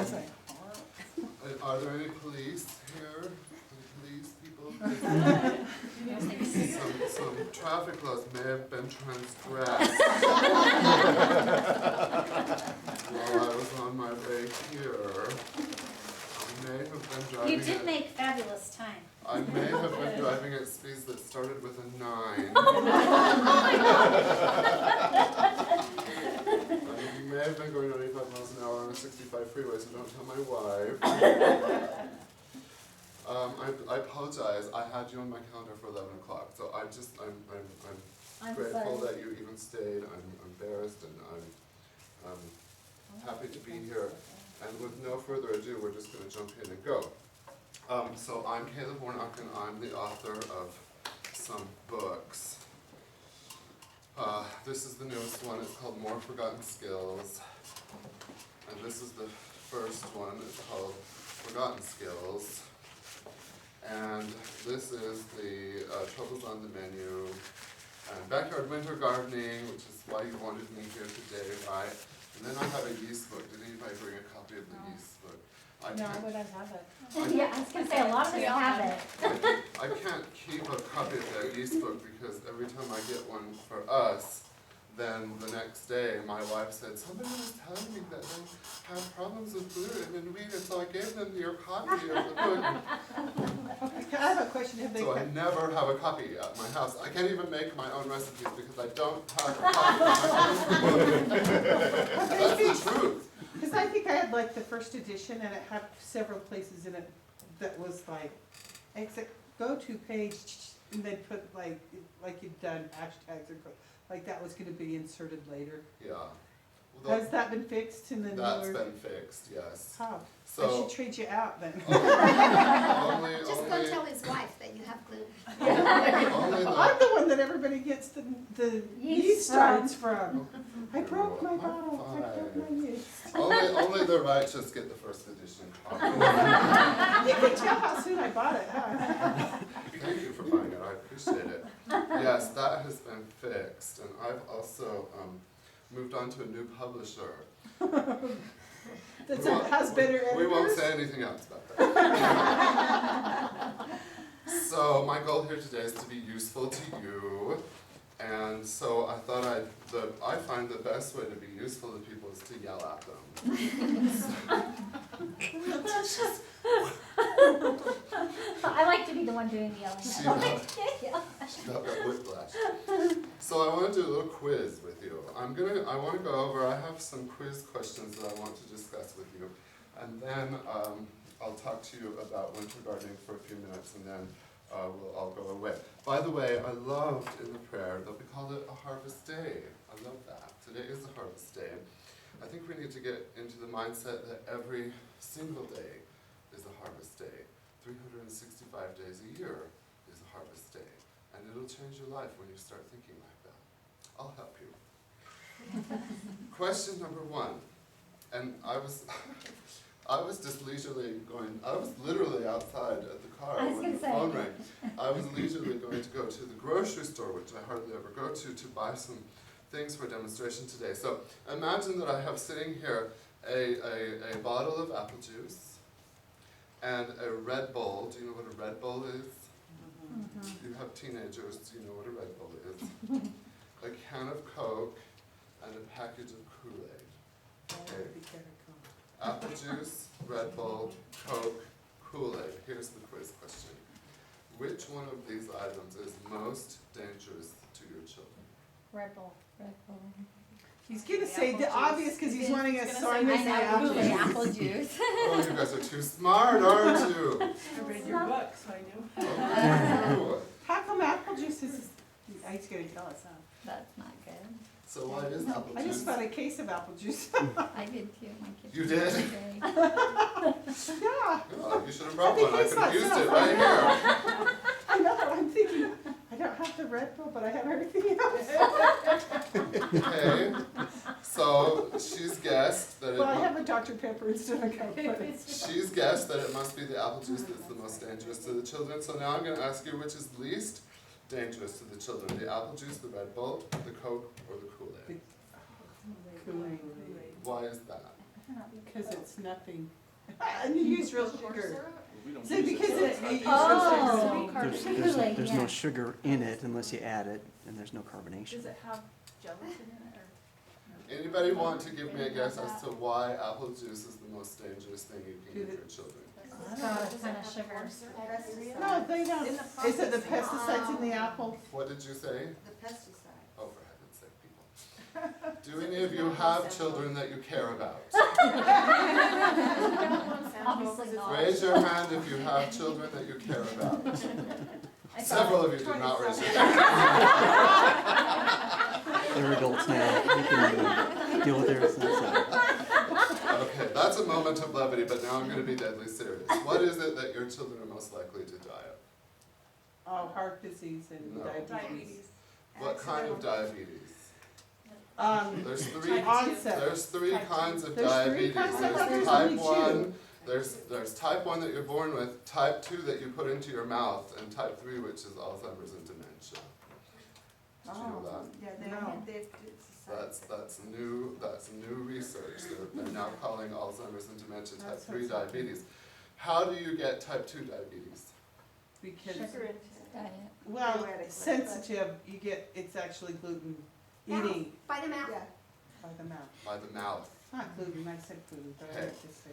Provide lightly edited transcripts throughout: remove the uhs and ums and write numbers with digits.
was like, Are there any police here? Any police people? Some traffic laws may have been transgressed while I was on my way here. I may have been driving. You did make fabulous time. I may have been driving at speeds that started with a 9. I may have been going 95 miles an hour on a 65 freeway, so don't tell my wife. I apologize. I had you on my calendar for 11 o'clock, so I'm grateful that you even stayed. I'm embarrassed, and I'm happy to be here. And with no further ado, we're just going to jump in and go. So I'm Warnock, and I'm the author of some books. This is the newest one. It's called More Forgotten Skills. And this is the first one. It's called Forgotten Skills. And this is the Troubles on the Menu. And Backyard Winter Gardening, which is why you wanted me here today, right? And then I have a yeast book. Did anybody bring a copy of the yeast book? no, but I have it. Yeah, I was going to say, a lot of us have it. I can't keep a copy of that yeast book because every time I get one for us, then the next day my wife said, somebody was telling me that they have problems with gluten and wheat, and so I gave them your copy of the book. Okay, I have a question. Have they So I never have a copy at my house. I can't even make my own recipes because I don't have a copy of my book. That's the truth. Because I think I had like the first edition, and it had several places in it that was like, except go to page, and then put like you'd done hashtags or like that was going to be inserted later. Yeah. Well, Has that been fixed in the that's newer? been fixed, yes. How? I So should trade you out then. only, Just go tell his wife that you have gluten. only I'm the one that everybody gets the yeast Yeast starts from. I broke my bottle. I broke my yeast. only the righteous get the first edition copy. You can tell how soon I bought it, huh? Thank you for buying it. I appreciate it. Yes, that has been fixed, and I've also moved on to a new publisher. That has better editors. We won't say anything else about that. So my goal here today is to be useful to you, and so I thought I find the best way to be useful to people is to yell at them. I like to be the one doing the yelling. She I like to yell. got that whiplash. So I want to do a little quiz with you. I want to go over, I have some quiz questions that I want to discuss with you. And then I'll talk to you about winter gardening for a few minutes, and then we'll all go away. By the way, I loved in the prayer that we called it a harvest day. I love that. Today is a harvest day. I think we need to get into the mindset that every single day is a harvest day. 365 days a year is a harvest day. And it'll change your life when you start thinking like that. I'll help you. Question number 1. And I was just leisurely going, I was literally outside at the car when the phone rang. I was leisurely going to go to the grocery store, which I hardly ever go to buy some things for a demonstration today. So imagine that I have sitting here a bottle of apple juice and a Red Bull. Do you know what a Red Bull is? Mm-hmm. You have teenagers, do you know what a Red Bull is? A can of Coke and a package of Kool-Aid. Okay. Apple juice, Red Bull, Coke, Kool-Aid. Here's the quiz question. Which one of these items is most dangerous to your children? Red Bull. Red Bull. He's going to say the obvious because he's wanting us to say apple juice. Apple juice. Oh, you guys are too smart, aren't you? I read your book, so I knew. Oh, How come apple juice is... He's going to tell us, huh? That's not good. so why is apple I just juice? bought a case of apple juice. I did too. My kids. You did? Yeah. Oh, you should have brought I think one. I it's could have not used so it right here. I know, I'm thinking, I don't have the Red Bull, but I have everything else. Okay, so she's guessed that Well, I have a Dr. Pepper instead of a Coke, but she's guessed that it must be the apple juice that's the most dangerous to the children. So now I'm going to ask you which is least dangerous to the children: the apple juice, the Red Bull, the Coke, or the Kool-Aid? Kool-Aid. Why is that? because it's nothing. And you use real sugar. We don't See, use it, because so it, it's you use not real Oh. sugar. There's no yeah. sugar in it unless you add it, and there's no carbonation. Does it have gelatin in it or? Anybody want to give me a guess as to why apple juice is the most dangerous thing you can give your children? I So don't know. it's kind of sugar. No, they don't. Is it the pesticides in the apple? What did you say? The pesticide. Oh, for heaven's sake, people. Do any of you have children that you care about? Obviously not. Raise your hand if you have children that you care about. I thought- Several of you did not raise your hand. They're adults now. You can deal with their sense. Okay, that's a moment of levity, but now I'm going to be deadly serious. What is it that your children are most likely to die of? Oh, heart disease and No. diabetes. What kind of diabetes? There's three kinds of There's three diabetes. kinds? I thought There's there's type only 1, there's type 1 that you're born with, type 2 that you put into your mouth, and type 3 which is Alzheimer's and dementia. Did you know that? Yeah, No. That's new research. They're now calling Alzheimer's and dementia type That's 3 what's diabetes. How do you get type 2 diabetes? Because, Diet. well, Theoretically, sensitive, it's actually gluten eating by the mouth. by the mouth. By the mouth. Not gluten, I said gluten, but I Okay. meant to say.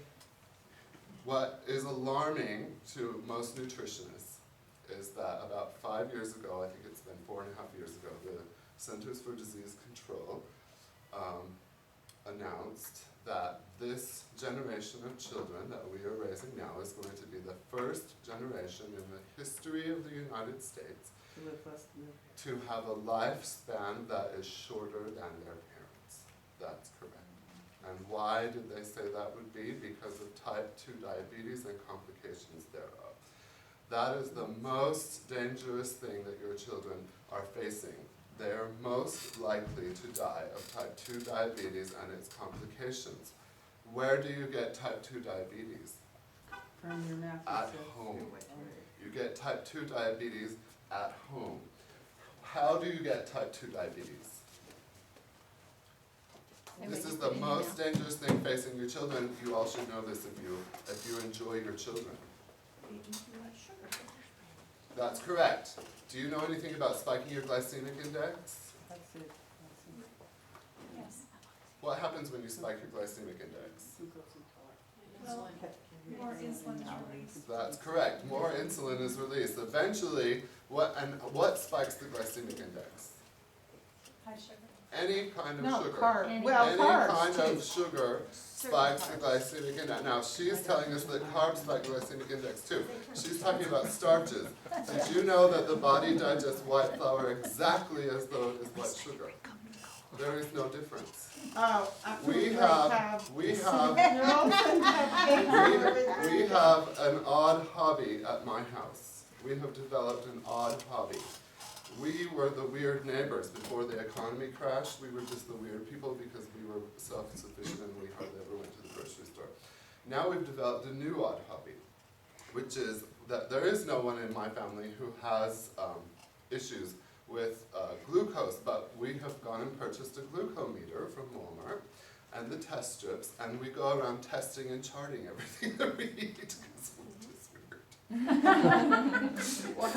What is alarming to most nutritionists is that about 5 years ago, I think it's been 4.5 years ago, the Centers for Disease Control announced that this generation of children that we are raising now is going to be the first generation in the history of the United States To live less than to have a lifespan that is shorter than their parents. That's correct. And why did they say that would be? Because of type 2 diabetes and complications thereof. That is the most dangerous thing that your children are facing. They are most likely to die of type 2 diabetes and its complications. Where do you get type 2 diabetes? from your mouth. At it says. home. You get type 2 diabetes at home. How do you get type 2 diabetes? This is the most dangerous thing facing your children. You all should know this if you enjoy your children. That's correct. Do you know anything about spiking your glycemic index? That's it. Yes. What happens when you spike your glycemic index? More insulin is released. That's correct. More insulin is released. Eventually, what spikes the glycemic index? High sugar. Any kind of No, sugar. carb, Any well, Any carbs kind too. of sugar spikes the glycemic index. Now, she's telling us that carbs spike the glycemic index too. She's talking about starches. Did you know that the body digests white flour exactly as though it is white sugar? There is no difference. Oh, We have. have We have paper. we have an odd hobby at my house. We have developed an odd hobby. We were the weird neighbors. Before the economy crashed, we were just the weird people because we were self-sufficient and we hardly ever went to the grocery store. Now we've developed a new odd hobby, which is that there is no one in my family who has issues with glucose, but we have gone and purchased a glucometer from Walmart and the test strips, and we go around testing and charting everything that we eat because we're just weird. Well,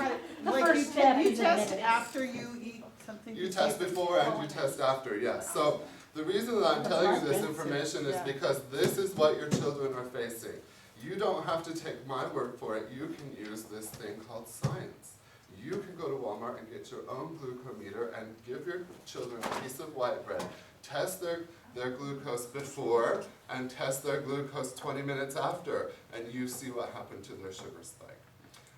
like first step you is test admitting it. after you eat something. You test before and you test after, yes. So the reason that I'm telling you this information is Yeah. because this is what your children are facing. You don't have to take my word for it. You can use this thing called science. You can go to Walmart and get your own glucometer and give your children a piece of white bread. Test their glucose before and test their glucose 20 minutes after, and you see what happened to their sugar spike.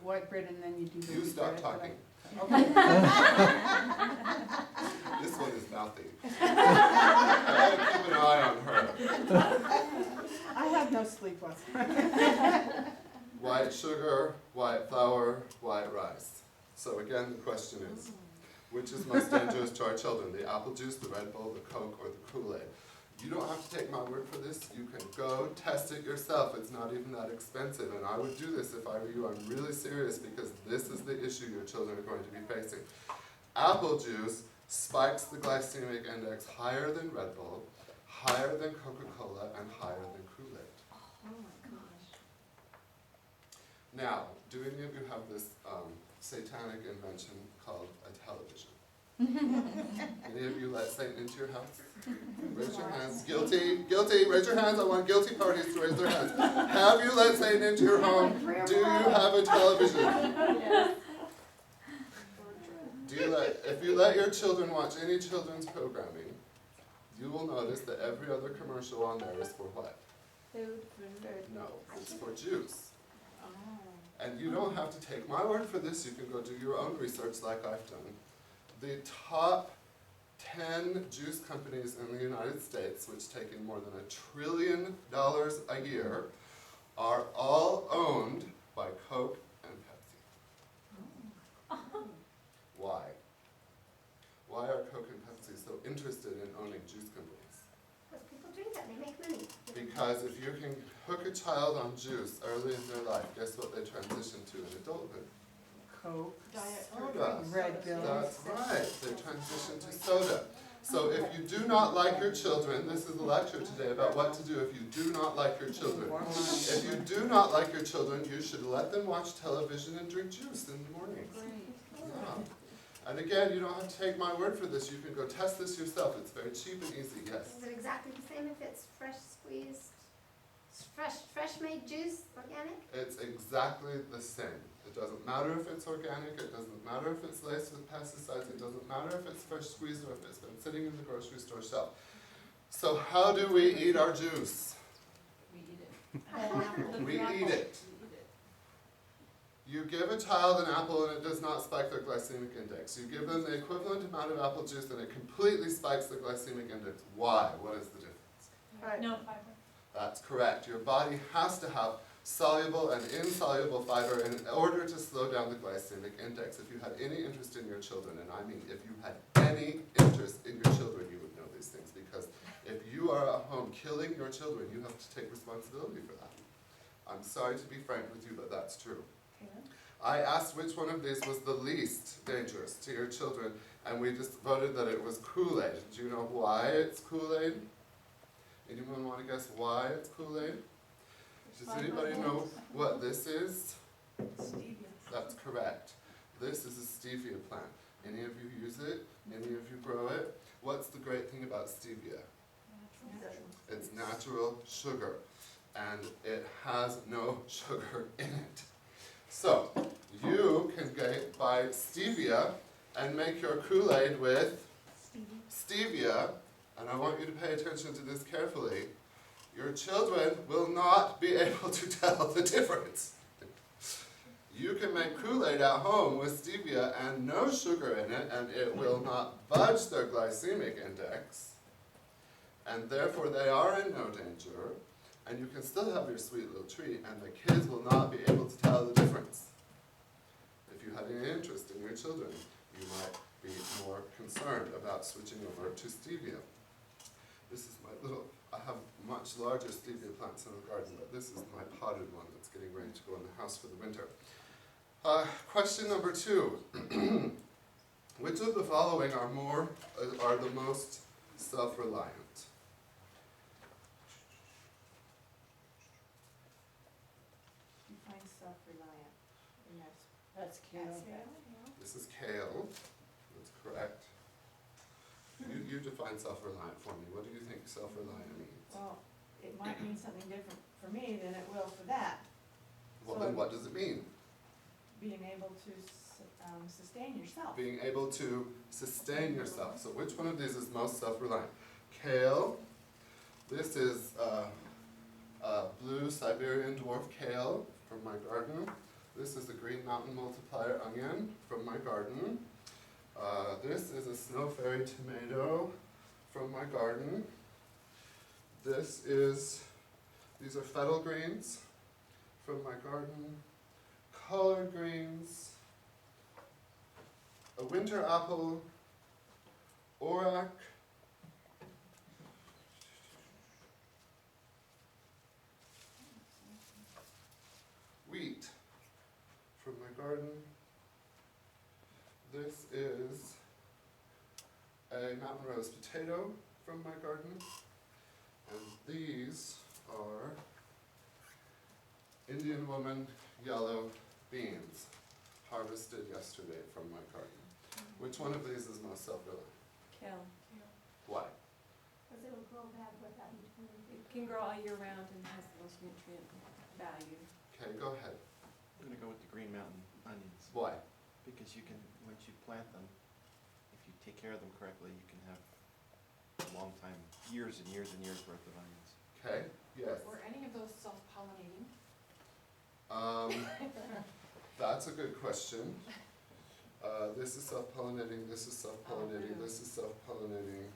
White bread and then you do the. You stop bread, talking. Okay. This one is mouthy. I gotta keep an eye on her. I had no sleep last night. White sugar, white flour, white rice. So again, the question is, which is most dangerous to our children? The apple juice, the Red Bull, the Coke, or the Kool-Aid? You don't have to take my word for this. You can go test it yourself. It's not even that expensive. And I would do this if I were you. I'm really serious because this is the issue your children are going to be facing. Apple juice spikes the glycemic index higher than Red Bull, higher than Coca-Cola, and higher than Now, do any of you have this satanic invention called a television? Any of you let Satan into your house? Raise your hands. Guilty, guilty, raise your hands. I want guilty parties to raise their hands. Have you let Satan into your home? Do you have a television? Yes. If you let your children watch any children's programming, you will notice that every other commercial on there is for what? Food. No, it's for juice. And you don't have to take my word for this, you can go do your own research like I've done. The top 10 juice companies in the United States, which take in more than $1 trillion a year, are all owned by Coke and Pepsi. Why? Why are Coke and Pepsi so interested in owning juice companies? Because people drink that, they make money. Because if you can hook a child on juice early in their life, guess what they transition to in adulthood? Coke, Diet Soda. Red Bill. That's right, they transition to soda. So if you do not like your children, this is a lecture today about what to do if you do not like your children. If you do not like your children, you should let them watch television and drink juice in the morning. Yeah. And again, you don't have to take my word for this, you can go test this yourself, it's very cheap and easy, yes. Is it exactly the same if it's fresh squeezed, fresh made juice, organic? It's exactly the same. It doesn't matter if it's organic, it doesn't matter if it's laced with pesticides, it doesn't matter if it's fresh squeezed or if it's been sitting in the grocery store shelf. So how do we eat our juice? We eat it. We eat it. You give a child an apple and it does not spike their glycemic index. You give them the equivalent amount of apple juice and it completely spikes the glycemic index. Why? What is the difference? No fiber. That's correct. Your body has to have soluble and insoluble fiber in order to slow down the glycemic index. If you had any interest in your children, and I mean if you had any interest in your children, you would know these things, because if you are at home killing your children, you have to take responsibility for that. I'm sorry to be frank with you, but that's true. I asked which one of these was the least dangerous to your children, and we just voted that it was Kool-Aid. Do you know why it's Kool-Aid? Anyone want to guess why it's Kool-Aid? Does anybody know what this is? Stevia. That's correct. This is a stevia plant. Any of you use it? Any of you grow it? What's the great thing about stevia? It's natural sugar, and it has no sugar in it. So, you can buy stevia and make your Kool-Aid with stevia, and I want you to pay attention to this carefully. Your children will not be able to tell the difference. You can make Kool-Aid at home with stevia and no sugar in it, and it will not budge their glycemic index, and therefore they are in no danger, and you can still have your sweet little treat, and the kids will not be able to tell the difference. If you had any interest in your children, you might be more concerned about switching over to stevia. This is my little, I have much larger stevia plants in the garden, but this is my potted one that's getting ready to go in the house for the winter. Question number 2. Which of the following are the most self-reliant? Define self-reliant. And That's kale. This is kale. That's correct. You define self-reliant for me. What do you think self-reliant means? Well, it might mean something different for me than it will for that. Well, then what does it mean? Being able to sustain yourself. Being able to sustain yourself. So which one of these is most self-reliant? Kale. This is blue Siberian dwarf kale from my garden. This is the Green Mountain Multiplier onion from my garden. This is a Snow Fairy tomato from my garden. These are fennel greens from my garden. Collard greens, a winter apple, orac, wheat from my garden. This is a mountain rose potato from my garden. And these are Indian woman yellow beans harvested yesterday from my garden. Which one of these is most self-reliant? Kale. Why? Because it'll grow back without you turning It can grow all year round and has the most nutrient value. Okay, go ahead. I'm gonna go with the Green Mountain onions, Why? because you can, once you plant them, if you take care of them correctly, you can have a long time, years and years and years worth of onions. Okay, yes. Were any of those self-pollinating? That's a good question. This is self-pollinating, this is self-pollinating, this is self-pollinating.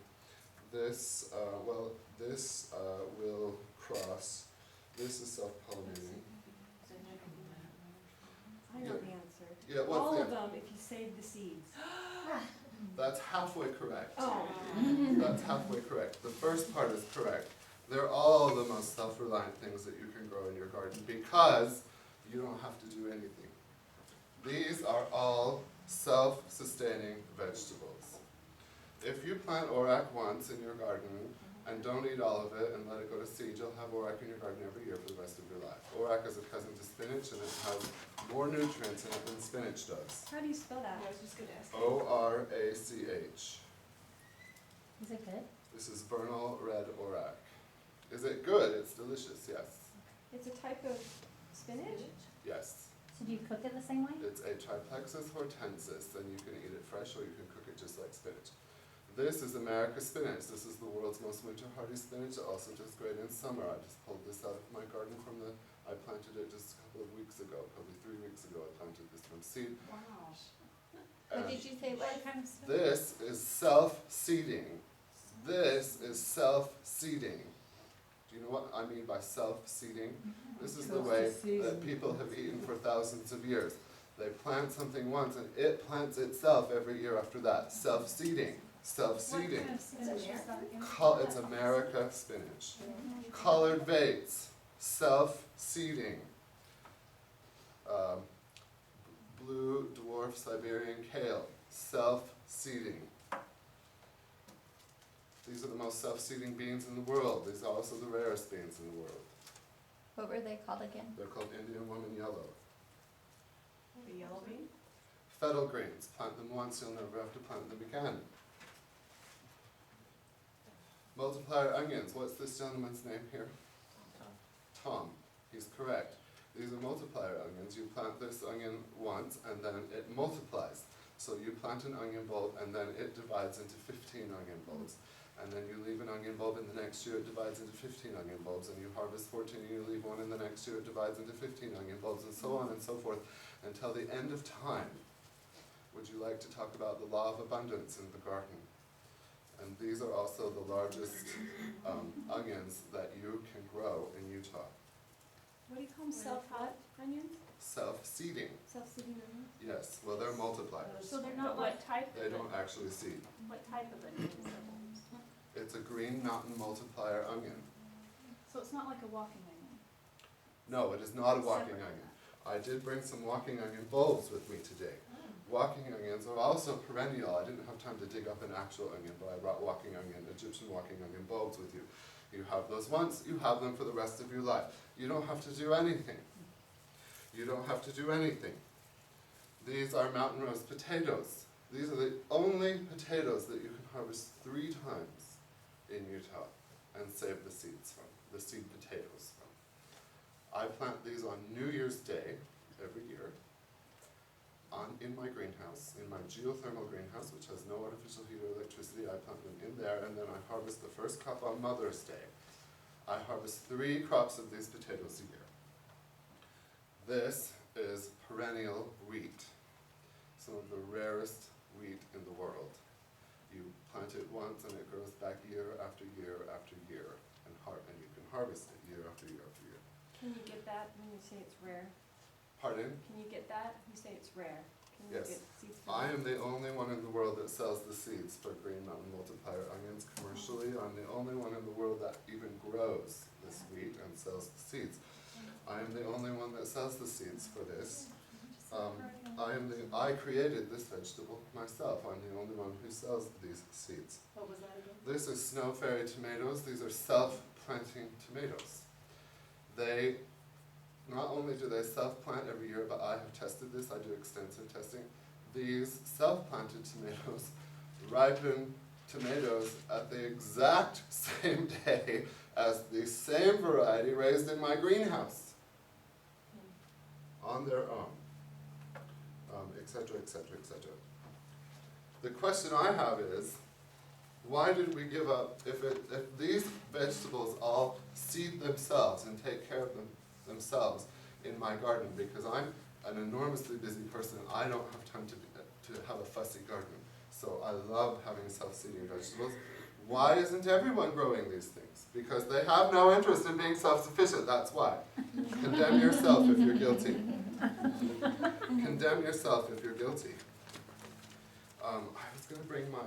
This, this will cross. This is self-pollinating. I know the answer. Yeah, what's All the of them, if you save the seeds. That's halfway correct. Oh. That's halfway correct. The first part is correct. They're all the most self-reliant things that you can grow in your garden because you don't have to do anything. These are all self-sustaining vegetables. If you plant orac once in your garden and don't eat all of it and let it go to seed, you'll have orac in your garden every year for the rest of your life. Orac is a cousin to spinach and it has more nutrients in it than spinach does. How do you spell that? I was just gonna ask. O-R-A-C-H. Is it good? This is vernal red orac. Is it good? It's delicious, yes. It's a type of spinach? Yes. So do you cook it the same way? It's a Triplexus hortensis, and you can eat it fresh or you can cook it just like spinach. This is America spinach. This is the world's most winter hardy spinach. It also does great in summer. I just pulled this out of my garden I planted it just a couple of weeks ago, probably 3 weeks ago I planted this from seed. Wow. And What did you say, what kind of spinach? this is self-seeding. This is self-seeding. Do you know what I mean by self-seeding? This is the way that people have eaten for thousands of years. They plant something once and it plants itself every year after that. Self-seeding. Self-seeding. It's America spinach. Colored vates. Self-seeding. Blue dwarf Siberian kale. Self-seeding. These are the most self-seeding beans in the world. These are also the rarest beans in the world. What were they called again? They're called Indian woman yellow. The yellow bean? Fettle greens. Plant them once, you'll never have to plant them again. Multiplier onions. What's this gentleman's name here? Tom. He's correct. These are multiplier onions. You plant this onion once and then it multiplies. So you plant an onion bulb and then it divides into 15 onion bulbs. And then you leave an onion bulb and the next year it divides into 15 onion bulbs, and you harvest 14 and you leave one and the next year it divides into 15 onion bulbs, and so on and so forth until the end of time. Would you like to talk about the law of abundance in the garden? And these are also the largest onions that you can grow in Utah. What do you call them, self-hot onions? Self-seeding. Self-seeding onions? Yes, well they're multipliers. So they're not what type? They don't actually seed. What type of onion is it? It's a Green Mountain multiplier onion. So it's not like a walking onion? No, it is not a walking Separate. onion. I did bring some walking onion bulbs with me today. Walking onions are also perennial. I didn't have time to dig up an actual onion, but I brought walking onion, Egyptian walking onion bulbs with you. You have those once, you have them for the rest of your life. You don't have to do anything. You don't have to do anything. These are mountain rose potatoes. These are the only potatoes that you can harvest 3 times in Utah and save the seeds from, the seed potatoes from. I plant these on New Year's Day every year in my greenhouse, in my geothermal greenhouse, which has no artificial heat or electricity. I plant them in there and then I harvest the first crop on Mother's Day. I harvest 3 crops of these potatoes a year. This is perennial wheat, some of the rarest wheat in the world. You plant it once and it grows back year after year after year, and you can harvest it year after year after year. Can you get that when you say it's rare? Pardon? Can you get that? You say it's rare. Can you Yes. get seeds for I that? am the only one in the world that sells the seeds for Green Mountain multiplier onions commercially. I'm the only one in the world that even grows this wheat and sells the seeds. I am the only one that sells the seeds for this. I created this vegetable myself. I'm the only one who sells these seeds. What was that again? This is snow fairy tomatoes. These are self-planting tomatoes. They not only only do they self-plant every year, but I have tested this, I do extensive testing. These self-planted tomatoes ripen tomatoes at the exact same day as the same variety raised in my greenhouse. On their own. Et cetera, et cetera, et cetera. The question I have is, why did we give up, if these vegetables all seed themselves and take care of themselves in my garden, because I'm an enormously busy person, I don't have time to have a fussy garden. So I love having self-seeding vegetables. Why isn't everyone growing these things? Because they have no interest in being self-sufficient, that's why. Condemn yourself if you're guilty. Condemn yourself if you're guilty. I was going to bring my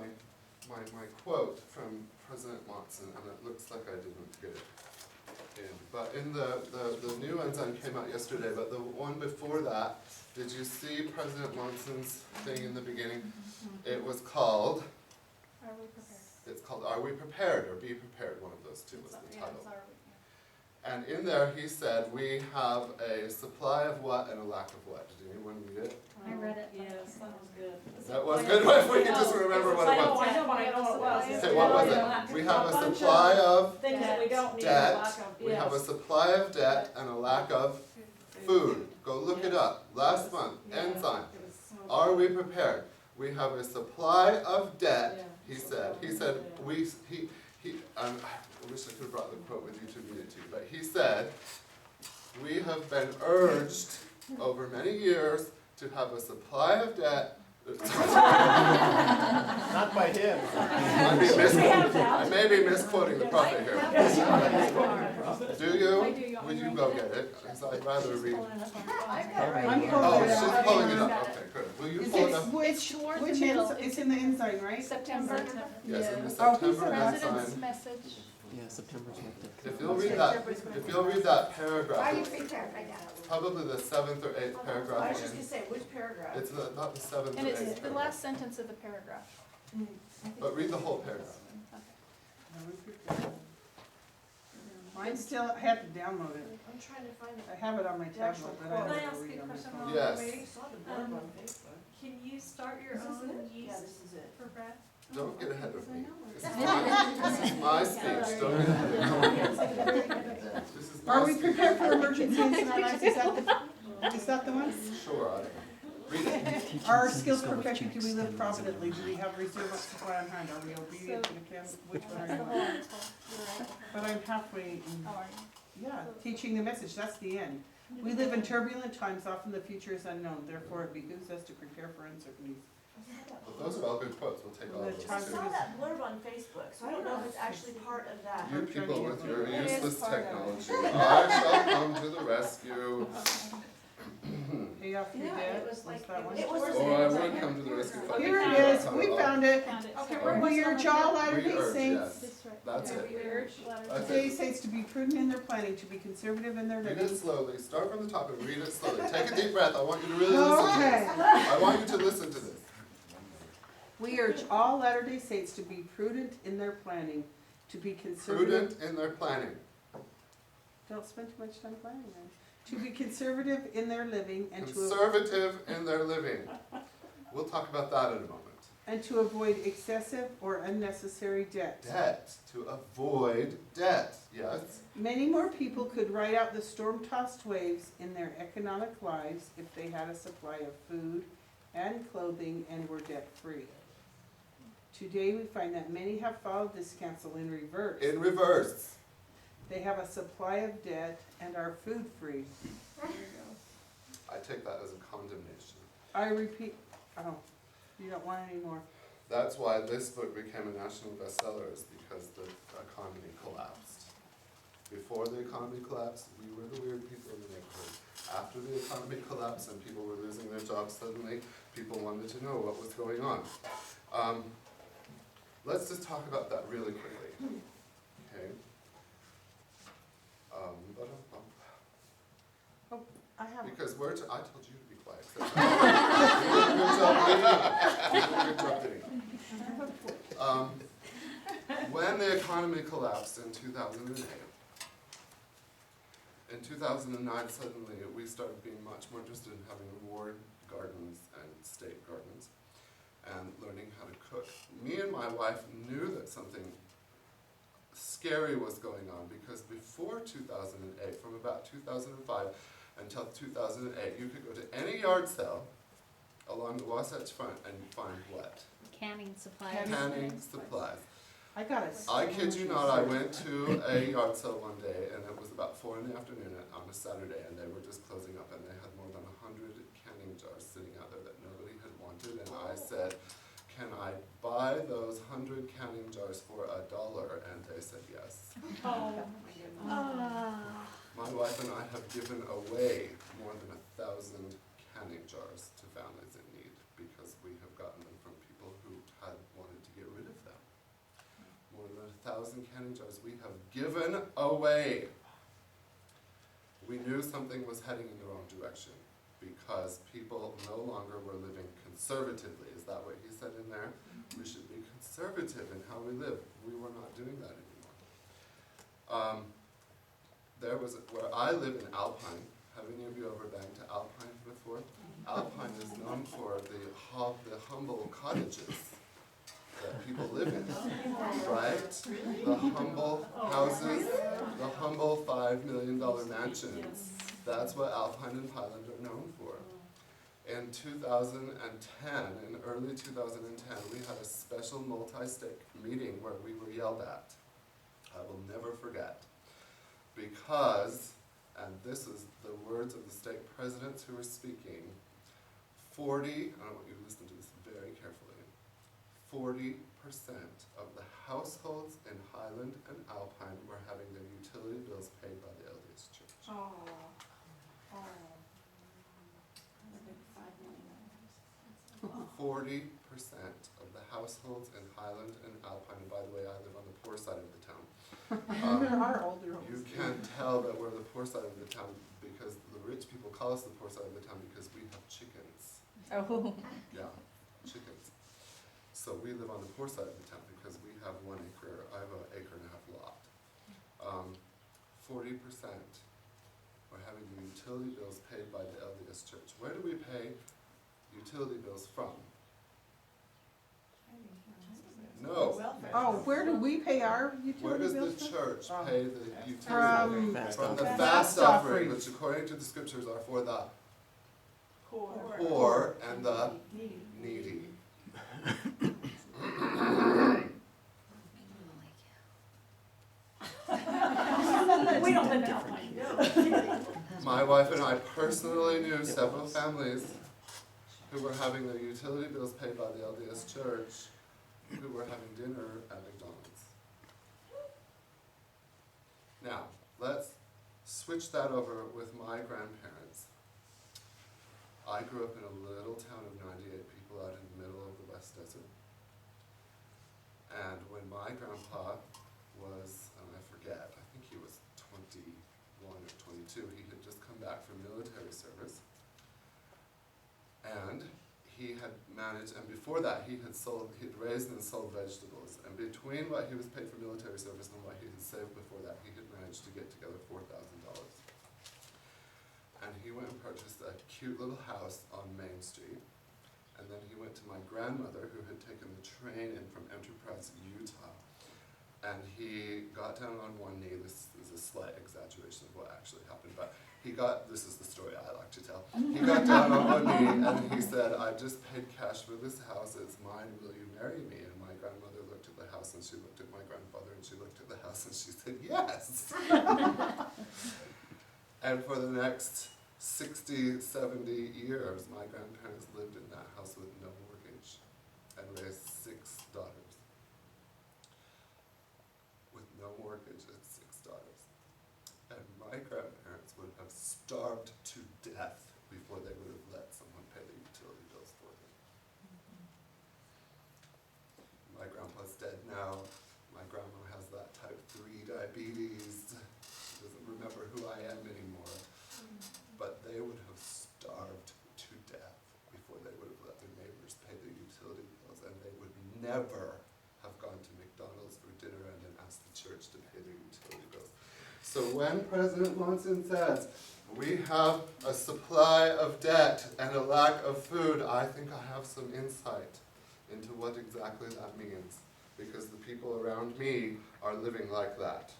quote from President Monson, and it looks like I didn't get it in. But in the new enzyme came out yesterday, but the one before that, did you see President Monson's thing in the beginning? It was called, Are we prepared? it's called Are We Prepared, or Be Prepared, one of those two was the Yeah, title. it's our- And in there he said, we have a supply of what and a lack of what. Did anyone read it? I read it. Yes, that was good. That was good, if we can just remember what it was. I know, but I know what it was. Okay, what was it? We have a supply of Things that we don't need, debt, lack of, we have a yes. supply of debt and a lack of food. Go look it up. Last month, Yeah. enzyme. It was so Are we prepared? We have a supply of debt, Yeah. he said. He said, I wish I could have brought the quote with you to read it to you, but he said, we have been urged over many years to have a supply of debt. Not by him. I may be misquoting the prophet here. Do you? Would you go get it? Because I'd rather read. I'm Oh, pulling it she's up. pulling it up. Okay, good. Will you Is pull it it, up? which enzyme, it's in the enzyme, right? September. Yes, in the Oh, he September said President's ensign. message. Yeah, September's what the. If you'll read that Are you paragraph, prepared? I got it. it's probably the 7th or 8th I was paragraph just in. gonna say, which paragraph? It's not the 7th And or it's 8th the paragraph. last sentence of the paragraph. But read the whole paragraph. Mine still, I had to download it. I'm trying to find it. I have it on my tablet, but I Can don't I know ask read you a on my question phone. while Yes. we're waiting? Saw the blurb on Facebook. Can you start your Is this own it? yeast Yeah, this is it. for bread? Don't get ahead of me. This is Yeah. my speech. Don't get ahead of me. This is my Are we speech. prepared for emergencies in our lives? Is that the one? Sure, read it. Are our skills perfected? Do we live providently? Do we have reserve of supply on hand? Are we obedient to the command? Which one That's the are whole you? article. You're right. But I'm halfway in. Oh, are you? Yeah, teaching the message, that's the end. We live in turbulent times, often the future is unknown, therefore it behooves us to prepare for uncertainties. Well, those are all good quotes. We'll take all of The those I time too. saw that blurb on Facebook, so I don't know if it's actually part of that. You people with your It is useless part of it. technology, I shall come to the rescue. Pay off your Yeah, debt, it was was like, that one? it was. Oh, I would come to the rescue. if I could Here figure it out is, how we to- found it. Found it. Okay, So- where We urge all Latter-day We urge, Saints. yes. This right. That's Yeah, it. we urge Latter-day That's Latter-day it. Saints to be prudent in their planning, to be conservative in their Read living. it slowly. Start from the top and read it slowly. Take a deep breath. I want you to really listen to Okay. this. I want you to listen to this. We urge all Latter-day Saints to be prudent in their planning, to be conservative. Prudent in their planning. Don't spend too much time planning then. To be conservative in their living and to, Conservative in their living. We'll talk about that in a moment. and to avoid excessive or unnecessary debt. Debt. To avoid debt. Yes. Many more people could ride out the storm-tossed waves in their economic lives if they had a supply of food and clothing and were debt-free. Today, we find that many have followed this counsel in reverse. In reverse. They have a supply of debt and are food-free. I take that as a condemnation. I repeat, oh, you don't want any more. That's why this book became a national bestseller, is because the economy collapsed. Before the economy collapsed, we were the weird people in the neighborhood. After the economy collapsed and people were losing their jobs suddenly, people wanted to know what was going on. Let's just talk about that really quickly. Okay. I have, Because I told you to be quiet. You did a good job reading. You did a good job reading. When the economy collapsed in 2008, in 2009, suddenly we started being much more interested in having ward gardens and state gardens and learning how to cook. Me and my wife knew that something scary was going on because before 2008, from about 2005 until 2008, you could go to any yard sale along the Wasatch Front and find what? Canning supplies. Canning supplies. I got it. I kid you not, I went to a yard sale one day and it was about 4 in the afternoon on a Saturday and they were just closing up and they had more than 100 canning jars sitting out there that nobody had wanted and I said, can I buy those 100 canning jars for $1? And they said yes. Oh, my goodness. My wife and I have given away more than 1,000 canning jars to families in need because we have gotten them from people who had wanted to get rid of them. More than 1,000 canning jars we have given away. We knew something was heading in the wrong direction because people no longer were living conservatively. Is that what he said in there? We should be conservative in how we live. We were not doing that anymore. There was, where I live in Alpine, have any of you ever been to Alpine before? Alpine is known for the humble cottages that people live in, right? The humble houses, the humble $5 million mansions. That's what Alpine and Highland are known for. In 2010, in early 2010, we had a special multi-stake meeting where we were yelled at. I will never forget. Because, and this is the words of the stake presidents who were speaking, 40, I want you to listen to this very carefully, 40% of the households in Highland and Alpine were having their utility bills paid by the LDS Church. Oh. 40% of the households in Highland and Alpine, and by the way, I live on the poor side of the town. There are older ones. You can't tell that we're the poor side of the town because the rich people call us the poor side of the town because we have chickens. Oh. Yeah, chickens. So we live on the poor side of the town because we have 1 acre, I have an acre and a half lot. 40% are having the utility bills paid by the LDS Church. Where do we pay utility bills from? No. Oh, where do we pay our Where utility does bills the from? church Oh. pay the utility From- bills? Fast From the offering. fast Fast offering, offering. which according to the scriptures are for the Poor. poor and the Needy. needy. We don't live in Alpine. My wife and I personally knew several families who were having their utility bills paid by the LDS Church who were having dinner at McDonald's. Now, let's switch that over with my grandparents. I grew up in a little town of 98 people out in the middle of the West Desert. And when my grandpa was, and I forget, I think he was 21 or 22, he had just come back from military service. And he had managed, and before that he'd raised and sold vegetables. And between what he was paid for military service and what he had saved before that, he had managed to get together $4,000. And he went and purchased a cute little house on Main Street. And then he went to my grandmother, who had taken the train in from Enterprise, Utah. And he got down on one knee. This is a slight exaggeration of what actually happened, but this is the story I like to tell. He got down on one knee and he said, I just paid cash for this house, it's mine, will you marry me? And my grandmother looked at the house and she looked at my grandfather and she looked at the house and she said, yes! And for the next 60, 70 years, my grandparents lived in that house with no mortgage and raised 6 daughters. With no mortgage and 6 daughters. And my grandparents would have starved to death before they would have let someone pay the utility bills for them. My grandpa's dead now. My grandma has that type 3 diabetes. She doesn't remember who I am anymore. But they would have starved to death before they would have let their neighbors pay their utility bills, and they would never have gone to McDonald's for dinner and then asked the church to pay their utility bills. So when President Monson says, we have a supply of debt and a lack of food, I think I have some insight into what exactly that means, because the people around me are living like that.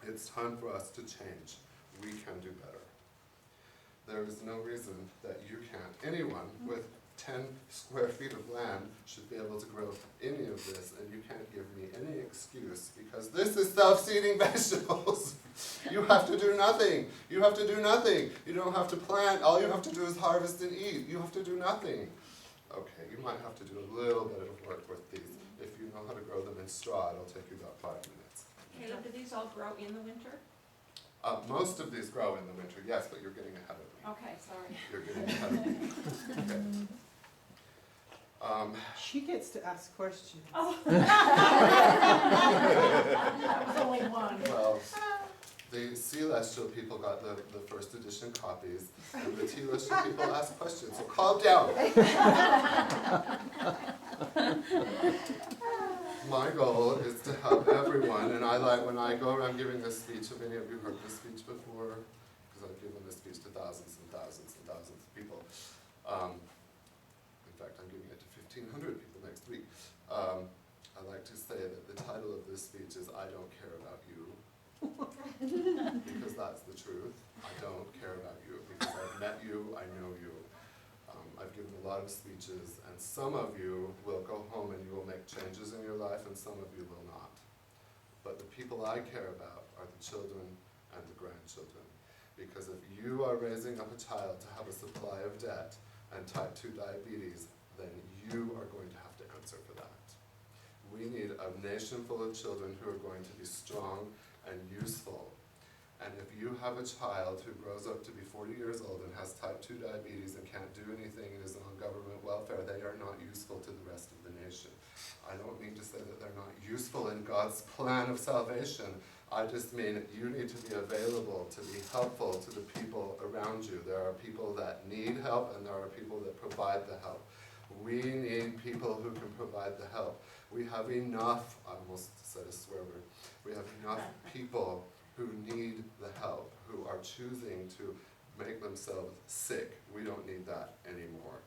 It's time for us to change. We can do better. There is no reason that you can't. Anyone with 10 square feet of land should be able to grow any of this, and you can't give me any excuse because this is self-seeding vegetables. You have to do nothing. You have to do nothing. You don't have to plant. All you have to do is harvest and eat. You have to do nothing. Okay, you might have to do a little bit of work with these. If you know how to grow them in straw, it'll take you about 5 minutes. Caleb, do these all grow in the winter? Most of these grow in the winter, yes, but you're getting ahead of me. Okay, sorry. You're getting ahead of me. Okay. She gets to ask questions. Oh. That was only one. Well, the Celestial people got the first edition copies, and the Telestial people asked questions, so calm down. My goal is to help everyone, and I like when I go around giving this speech. Have any of you heard this speech before? Because I've given this speech to thousands and thousands and thousands of people. In fact, I'm giving it to 1,500 people next week. I like to say that the title of this speech is I Don't Care About You. Because that's the truth. I don't care about you because I've met you, I know you. I've given a lot of speeches, and some of you will go home and you will make changes in your life, and some of you will not. But the people I care about are the children and the grandchildren. Because if you are raising up a child to have a supply of debt and type 2 diabetes, then you are going to have to answer for that. We need a nation full of children who are going to be strong and useful. And if you have a child who grows up to be 40 years old and has type 2 diabetes and can't do anything and is on government welfare, they are not useful to the rest of the nation. I don't mean to say that they're not useful in God's plan of salvation. I just mean you need to be available to be helpful to the people around you. There are people that need help and there are people that provide the help. We need people who can provide the help. We have enough, I almost said a swear word, we have enough people who need the help, who are choosing to make themselves sick. We don't need that anymore.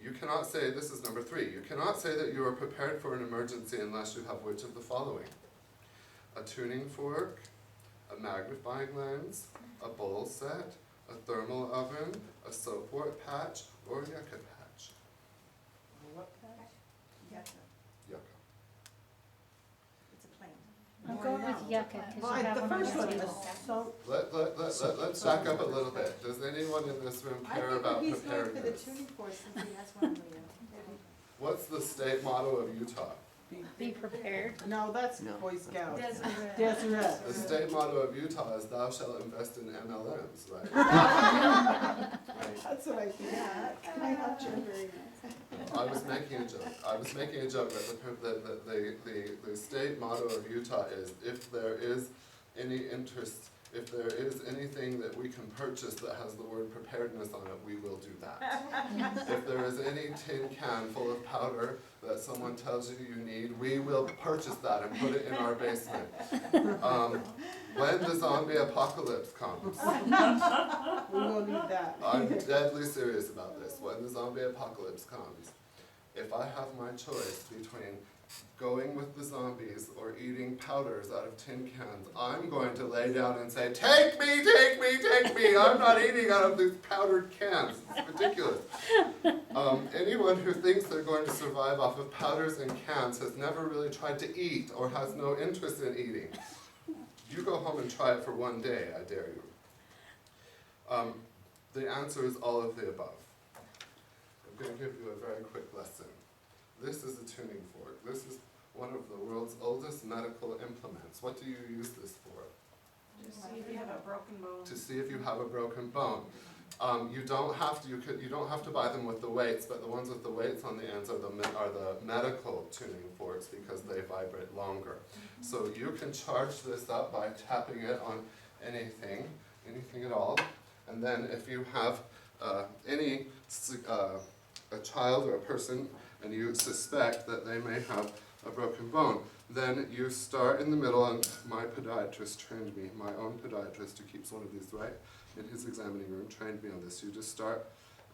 You cannot say, this is number 3, you cannot say that you are prepared for an emergency unless you have which of the following? A tuning fork, a magnifying lens, a bowl set, a thermal oven, a soapwort patch, or a yucca patch. What patch? Yucca. Yucca. It's a plant. I'm going with yucca, because Well, you have the one on first the one table. is so. Let's back up a little bit. Does anyone in this room care about I think he's going for the preparedness? tuning fork since he has one, Leah. What's the state motto of Utah? Be prepared. No, that's No. Boy Scout. Deseret. Deseret. The state motto of Utah is thou shalt invest in MLMs, right? Right. That's what I think. Can I help you? I was making a joke. I was making a joke that the state motto of Utah is, if there is any interest, if there is anything that we can purchase that has the word preparedness on it, we will do that. If there is any tin can full of powder that someone tells you you need, we will purchase that and put it in our basement. When the zombie apocalypse comes, We will need that. I'm deadly serious about this. When the zombie apocalypse comes, if I have my choice between going with the zombies or eating powders out of tin cans, I'm going to lay down and say, take me, take me, take me. I'm not eating out of these powdered cans. It's ridiculous. Anyone who thinks they're going to survive off of powders and cans has never really tried to eat or has no interest in eating. You go home and try it for one day, I dare you. The answer is all of the above. I'm going to give you a very quick lesson. This is a tuning fork. This is one of the world's oldest medical implements. What do you use this for? To see if you have a broken bone. To see if you have a broken bone. You don't have to. You don't have to buy them with the weights, but the ones with the weights on the ends are the medical tuning forks because they vibrate longer. So you can charge this up by tapping it on anything at all, and then if you have a child or a person and you suspect that they may have a broken bone, then you start in the middle, and my podiatrist trained me, my own podiatrist who keeps one of these right in his examining room, trained me on this. You just start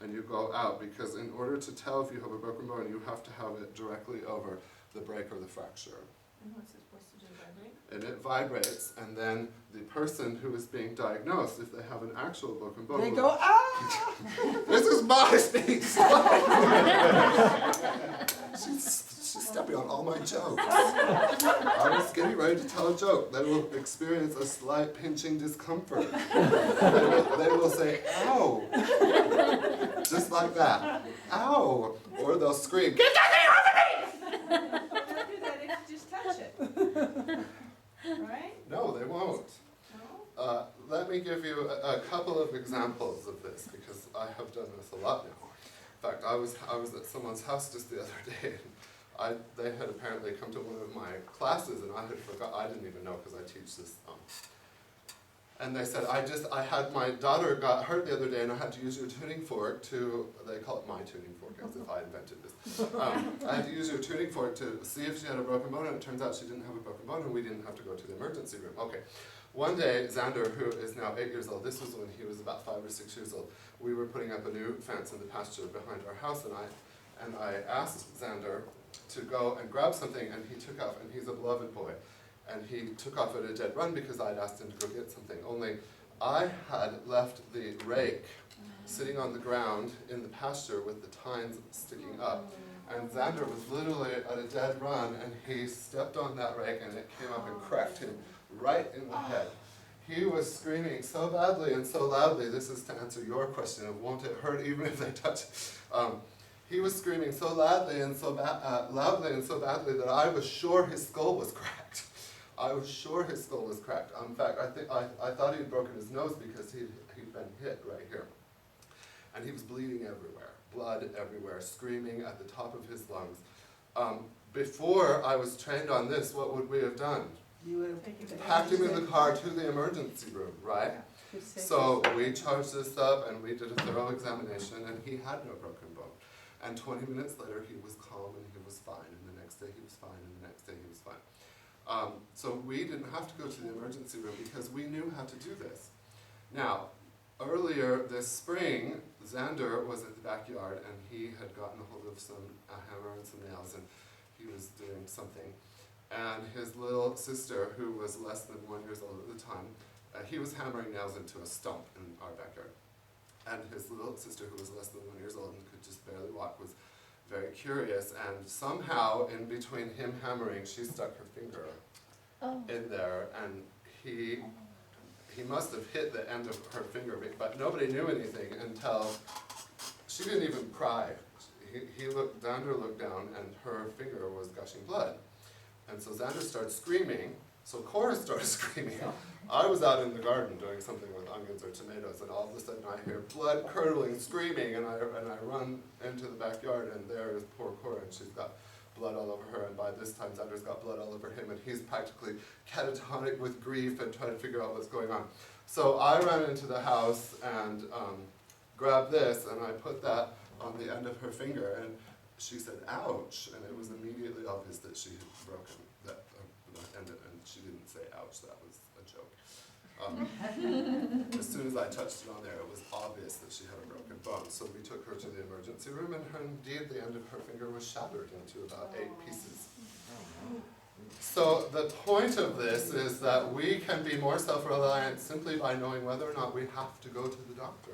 and you go out, because in order to tell if you have a broken bone, you have to have it directly over the break or the fracture. And what's it supposed to do, vibrate? And it vibrates, and then the person who is being diagnosed, if they have an actual broken bone, They will- go, ah! This is my speech! She's stepping on all my jokes. I was getting ready to tell a joke. They will experience a slight pinching discomfort. They will say, ow! Just like that. Ow! Or they'll scream, get that thing off of me! They'll do that if you just touch it. Right? No, they won't. No? Let me give you a couple of examples of this, because I have done this a lot now. In fact, I was at someone's house just the other day, and they had apparently come to one of my classes, and I had forgot. I didn't even know, because I teach this. And they said, I had my daughter got hurt the other day, and I had to use your tuning fork to, they call it my tuning fork, as if I invented this. I had to use your tuning fork to see if she had a broken bone, and it turns out she didn't have a broken bone, and we didn't have to go to the emergency room. Okay. One day, Xander, who is now 8 years old, this was when he was about 5 or 6 years old, we were putting up a new fence in the pasture behind our house, and I asked Xander to go and grab something, and he took off, and he's a beloved boy. And he took off at a dead run because I'd asked him to go get something. Only I had left the rake sitting on the ground in the pasture with the tines sticking up. And Xander was literally at a dead run, and he stepped on that rake, and it came up and cracked him right in the head. He was screaming so badly and so loudly. This is to answer your question of won't it hurt even if they touch it. He was screaming so loudly and so badly that I was sure his skull was cracked. I was sure his skull was cracked. In fact, I thought he'd broken his nose because he'd been hit right here. And he was bleeding everywhere, blood everywhere, screaming at the top of his lungs. Before I was trained on this, what would we have done? You would have Packed him in the car to the emergency room, right? So we charged this up, and we did a thorough examination, and he had no broken bone. And 20 minutes later, he was calm and he was fine, and the next day he was fine, and the next day he was fine. So we didn't have to go to the emergency room because we knew how to do this. Now, earlier this spring, Xander was at the backyard, and he had gotten a hold of a hammer and some nails, and he was doing something. And his little sister, who was less than 1 year old at the time, he was hammering nails into a stump in our backyard. And his little sister, who was less than 1 year old and could just barely walk, was very curious, and somehow in between him hammering, she stuck her finger in there, and he must have hit the end of her finger, but nobody knew anything until she didn't even cry. Xander looked down, and her finger was gushing blood. And so Xander started screaming, so Cora started screaming. I was out in the garden doing something with onions or tomatoes, and all of a sudden I hear blood-curdling screaming, and I run into the backyard, and there is poor Cora, and she's got blood all over her, and by this time Xander's got blood all over him, and he's practically catatonic with grief and trying to figure out what's going on. So I ran into the house and grabbed this, and I put that on the end of her finger, and she said, ouch, and it was immediately obvious that she had broken that end, and she didn't say ouch, that was a joke. As soon as I touched it on there, it was obvious that she had a broken bone. So we took her to the emergency room, and indeed the end of her finger was shattered into about 8 pieces. So the point of this is that we can be more self-reliant simply by knowing whether or not we have to go to the doctor.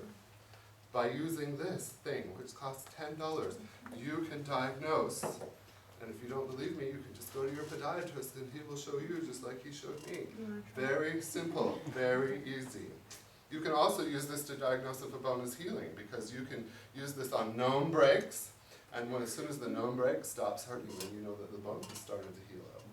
By using this thing, which costs $10, you can diagnose. And if you don't believe me, you can just go to your podiatrist and he will show you just like he showed me. Very simple, very easy. You can also use this to diagnose if a bone is healing, because you can use this on known breaks, and as soon as the known break stops hurting, then you know that the bone has started to heal up.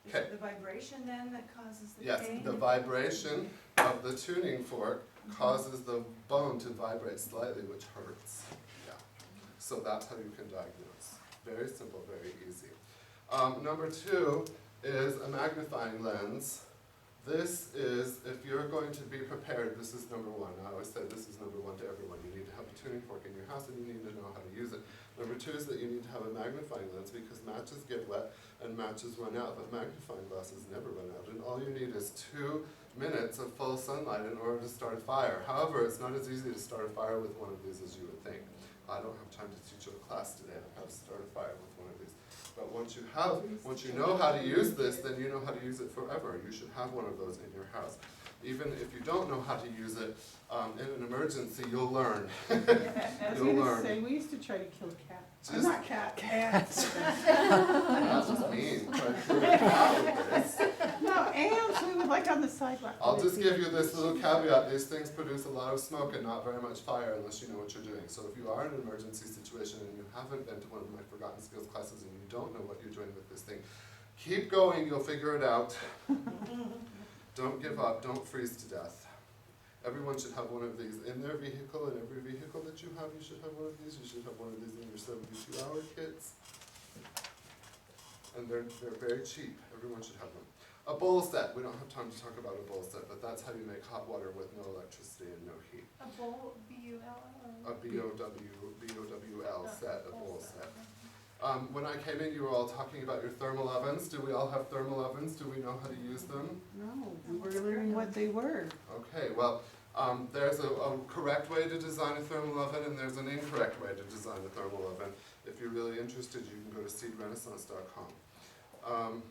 Is it the vibration then that causes the Yes, pain? the vibration of the tuning fork causes the bone to vibrate slightly, which hurts. Yeah. So that's how you can diagnose. Very simple, very easy. Number 2 is a magnifying lens This is, if you're going to be prepared, this is number one. I always say this is number one to everyone. You need to have a tuning fork in your house and you need to know how to use it. Number two is that you need to have a magnifying lens because matches get wet and matches run out, but magnifying glasses never run out. And all you need is 2 minutes of full sunlight in order to start a fire. However, it's not as easy to start a fire with one of these as you would think. I don't have time to teach you a class today on how to start a fire with one of these. But once you know how to use this, then you know how to use it forever. You should have one of those in your house. Even if you don't know how to use it, in an emergency, you'll learn. I was You'll gonna learn. say, we used to try to kill cats. Just- Not ants. That was mean. Try to kill a cat with this. No, ants, we would like on the sidewalk. I'll just give you this little caveat. These things produce a lot of smoke and not very much fire unless you know what you're doing. So if you are in an emergency situation and you haven't been to one of my Forgotten Skills classes and you don't know what you're doing with this thing, keep going, you'll figure it out. Don't give up, don't freeze to death. Everyone should have one of these in their vehicle, and every vehicle that you have, you should have one of these. You should have one of these in your 72-hour kits. And they're very cheap. Everyone should have one. A bowl set. We don't have time to talk about a bowl set, but that's how you make hot water with no electricity and no heat. A bowl, B-U-L-L? A BOWL set, a bowl set. When I came in, you were all talking about your thermal ovens. Do we all have thermal ovens? Do we know how to use them? No, we were learning what they were. Okay, well, there's a correct way to design a thermal oven and there's an incorrect way to design a thermal oven. If you're really interested, you can go to seedrenaissance.com.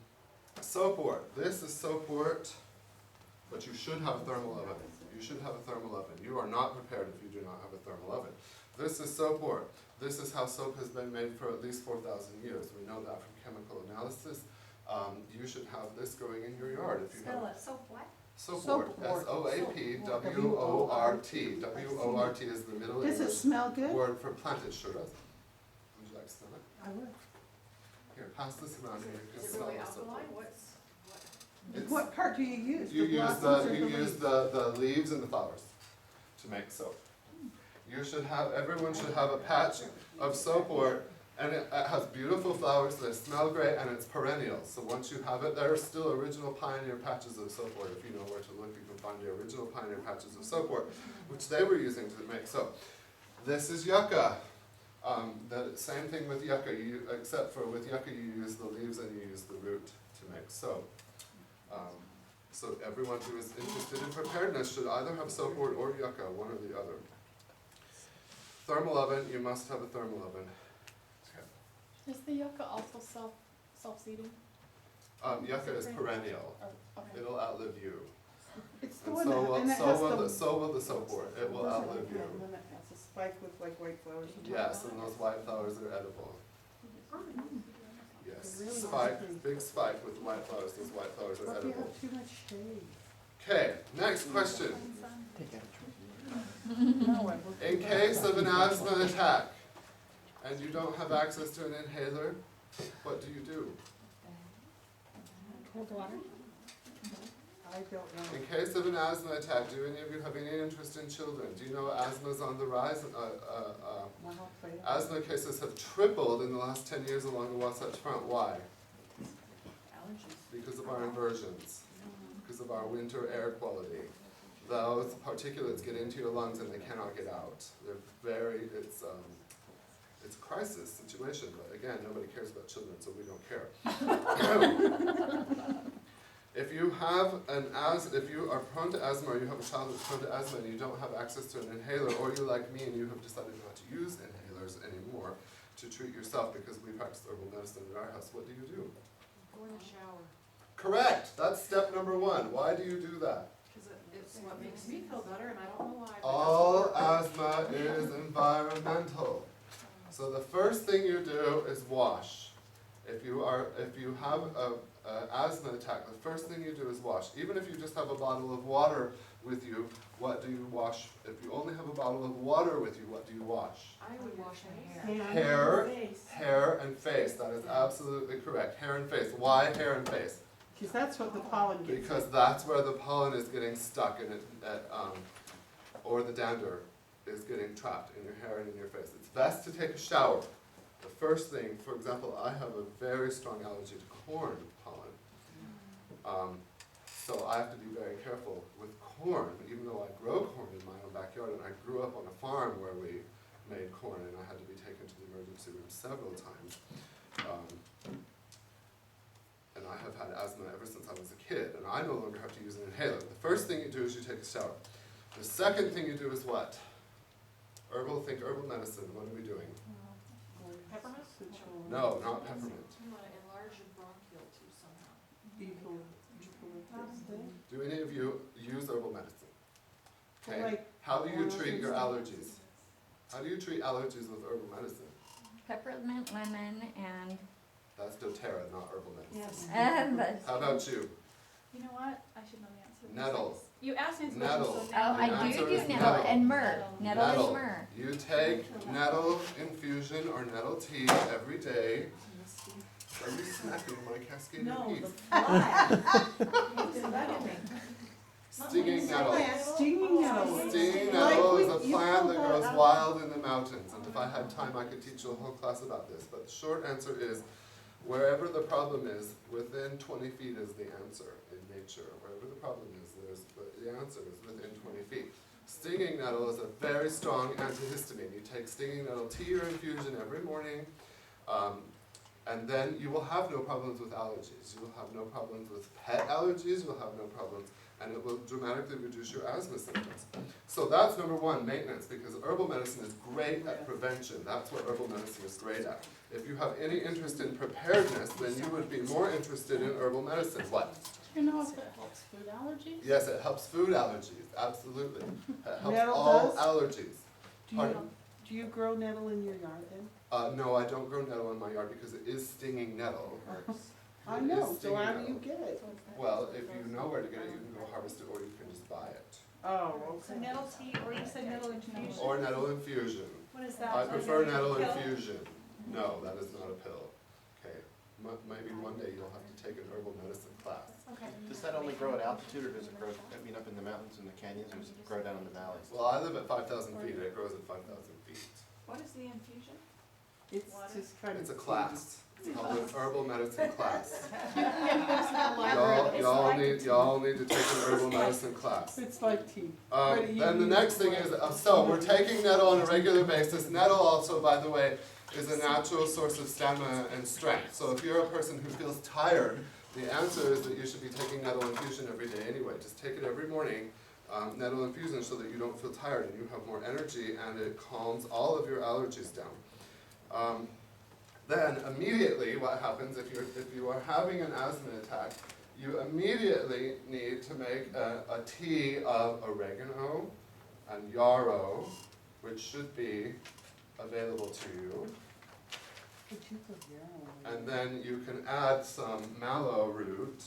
Soapwort. This is soapwort, but you should have a thermal oven. You should have a thermal oven. You are not prepared if you do not have a thermal oven. This is soapwort. This is how soap has been made for at least 4,000 years. We know that from chemical analysis. You should have this going in your yard if you have. Spell it. Soap what? Soapwort, S-O-A-P-W-O-R-T. W-O-R-T is the Middle Does it English smell good? word for plant. It sure does. Would you like to smell it? I would. Here, pass this around here. You can Is it smell really the soapwort. alkaline? It's- What part do you use? You The use blossoms or you the use leaves? the leaves and the flowers to make soap. You should have, everyone should have a patch of soapwort, and it has beautiful flowers that smell great, and it's perennial. So once you have it, there are still original pioneer patches of soapwort. If you know where to look, you can find the original pioneer patches of soapwort, which they were using to make soap. This is yucca. The same thing with yucca, except for with yucca you use the leaves and you use the root to make soap. So everyone who is interested in preparedness should either have soapwort or yucca, one or the other. Thermal oven, you must have a thermal oven. Okay. Is the yucca also self-seeding? Yucca is perennial. Okay. It'll outlive you. It's the And one so that, will, and it so has will the. the, so will the soapwort. It will Doesn't outlive it you. have one that has a spike with like white flowers on top? Yes, and those white flowers are edible. Yes, Really spike, nice. big spike with white flowers. Those white flowers are What if you edible. have too much shade? Okay, next question. Take out a No, I work In with case that. of an asthma attack, and you don't have access to an inhaler, what do you do? Cold water? I don't know. In case of an asthma attack, do any of you have any interest in children? Do you know asthma is on the rise? My whole plate. Asthma cases have tripled in the last 10 years along the Wasatch Front. Why? Allergies. Because of our inversions, because of our winter air quality. Those particulates get into your lungs and they cannot get out. They're it's a crisis situation, but again, nobody cares about children, so we don't care. If you are prone to asthma, or you have a child that's prone to asthma and you don't have access to an inhaler, or you're like me and you have decided not to use inhalers anymore to treat yourself because we practice herbal medicine in our house, what do you do? Go in the shower, Correct, that's step number one. Why do you do that? because it's what makes me feel better, and I don't know why. but All that's what works. asthma is environmental. So the first thing you do is wash. If you have an asthma attack, the first thing you do is wash. Even if you just have a bottle of water with you, what do you wash? If you only have a bottle of water with you, what do you wash? I would wash my hair. Hair, Face. hair and face. That is absolutely correct. Hair and face. Why hair and face? Because that's what the pollen gets. Because that's where the pollen is getting stuck in it, or the dander is getting trapped in your hair and in your face. It's best to take a shower. The first thing, for example, I have a very strong allergy to corn pollen. So I have to be very careful with corn, even though I grow corn in my own backyard, and I grew up on a farm where we made corn, and I had to be taken to the emergency room several times. And I have had asthma ever since I was a kid, and I no longer have to use an inhaler. The first thing you do is you take a shower. The second thing you do is what? Herbal, think herbal medicine. What are we doing? Peppermint? No, not peppermint. You want to enlarge your bronchial too somehow. Do any of you use herbal medicine? Okay. Like How do you oils treat and your stuff. allergies? How do you treat allergies with herbal medicine? Peppermint, lemon, and That's doTERRA, not herbal medicine. Yes. How about you? You know what? I should know the answer. Nettles. You asked me this Nettle. question, so oh, now I The do answer do is nettle nettle. and myrrh. Nettle Nettle. and myrrh. You take nettle infusion or nettle tea every day. Are you smacking my cascading teeth? Stinging nettle. Stinging nettle. Stinging Like nettle is a you plant pulled that that grows out. wild in the mountains, and if I had time I could teach you a whole class about this, but the short answer is, wherever the problem is, within 20 feet is the answer in nature. Wherever the problem is, the answer is within 20 feet. Stinging nettle is a very strong antihistamine. You take stinging nettle tea or infusion every morning, and then you will have no problems with allergies. You will have no problems with pet allergies, you will have no problems, and it will dramatically reduce your asthma symptoms. So that's number one, maintenance, because herbal medicine is great at prevention. That's what herbal medicine is great at. If you have any interest in preparedness, then you would be more interested in herbal medicine. What? do you know if it helps food allergies? Yes, it helps food allergies, absolutely. It helps Nettle all does? allergies. Do Pardon? you grow nettle in your yard then? No, I don't grow nettle in my yard because it is stinging nettle. I It know, is so stinging how do nettle. you get it? Well, if you know where to get it, you can go harvest it, or you can just buy it. Oh, So okay. nettle tea, or you said nettle infusion. Or nettle infusion. What is that? I prefer Like a nettle pill? infusion. No, that is not a pill. Okay, maybe one day you'll have to take an herbal medicine class. Okay. Does that only grow at altitude, or does it grow, I mean, up in the mountains and the canyons, or does it grow down in the valleys? Well, I live at 5,000 feet, and it grows at 5,000 feet. What is the infusion? It's Water? just kind of. It's a class. It's called an herbal medicine class. It's Y'all need to take an herbal medicine class. It's like tea. But you Then the use next thing is, so we're taking nettle on a regular basis. Nettle also, by the way, is a natural source of stamina and strength. So if you're a person who feels tired, the answer is that you should be taking nettle infusion every day anyway. Just take it every morning, nettle infusion, so that you don't feel tired and you have more energy, and it calms all of your allergies down. Then immediately what happens if you are having an asthma attack, you immediately need to make a tea of oregano and yarrow, which should be available to you. And then you can add some mallow root.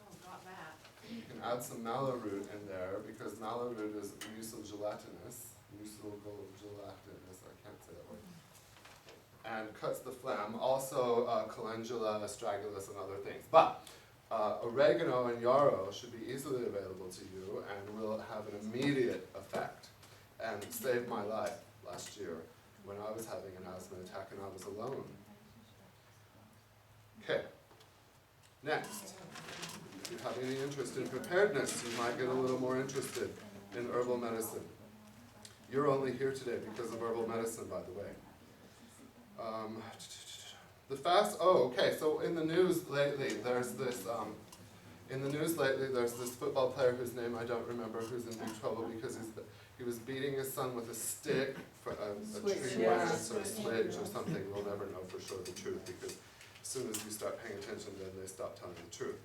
Oh, got that. You can add some mallow root in there because mallow root is mucilgelatinous. Mucilgelatinous, I can't say that word. And cuts the phlegm. Also calendula, astragalus, and other things. But oregano and yarrow should be easily available to you and will have an immediate effect and saved my life last year when I was having an asthma attack and I was alone. Okay. Next. If you have any interest in preparedness, you might get a little more interested in herbal medicine. You're only here today because of herbal medicine, by the way. So in the news lately, there's this football player whose name I don't remember, who's in big trouble because he was beating his son with a stick for a tree branch or a switch or something. We'll never know for sure the truth because as soon as you start paying attention, then they stop telling the truth.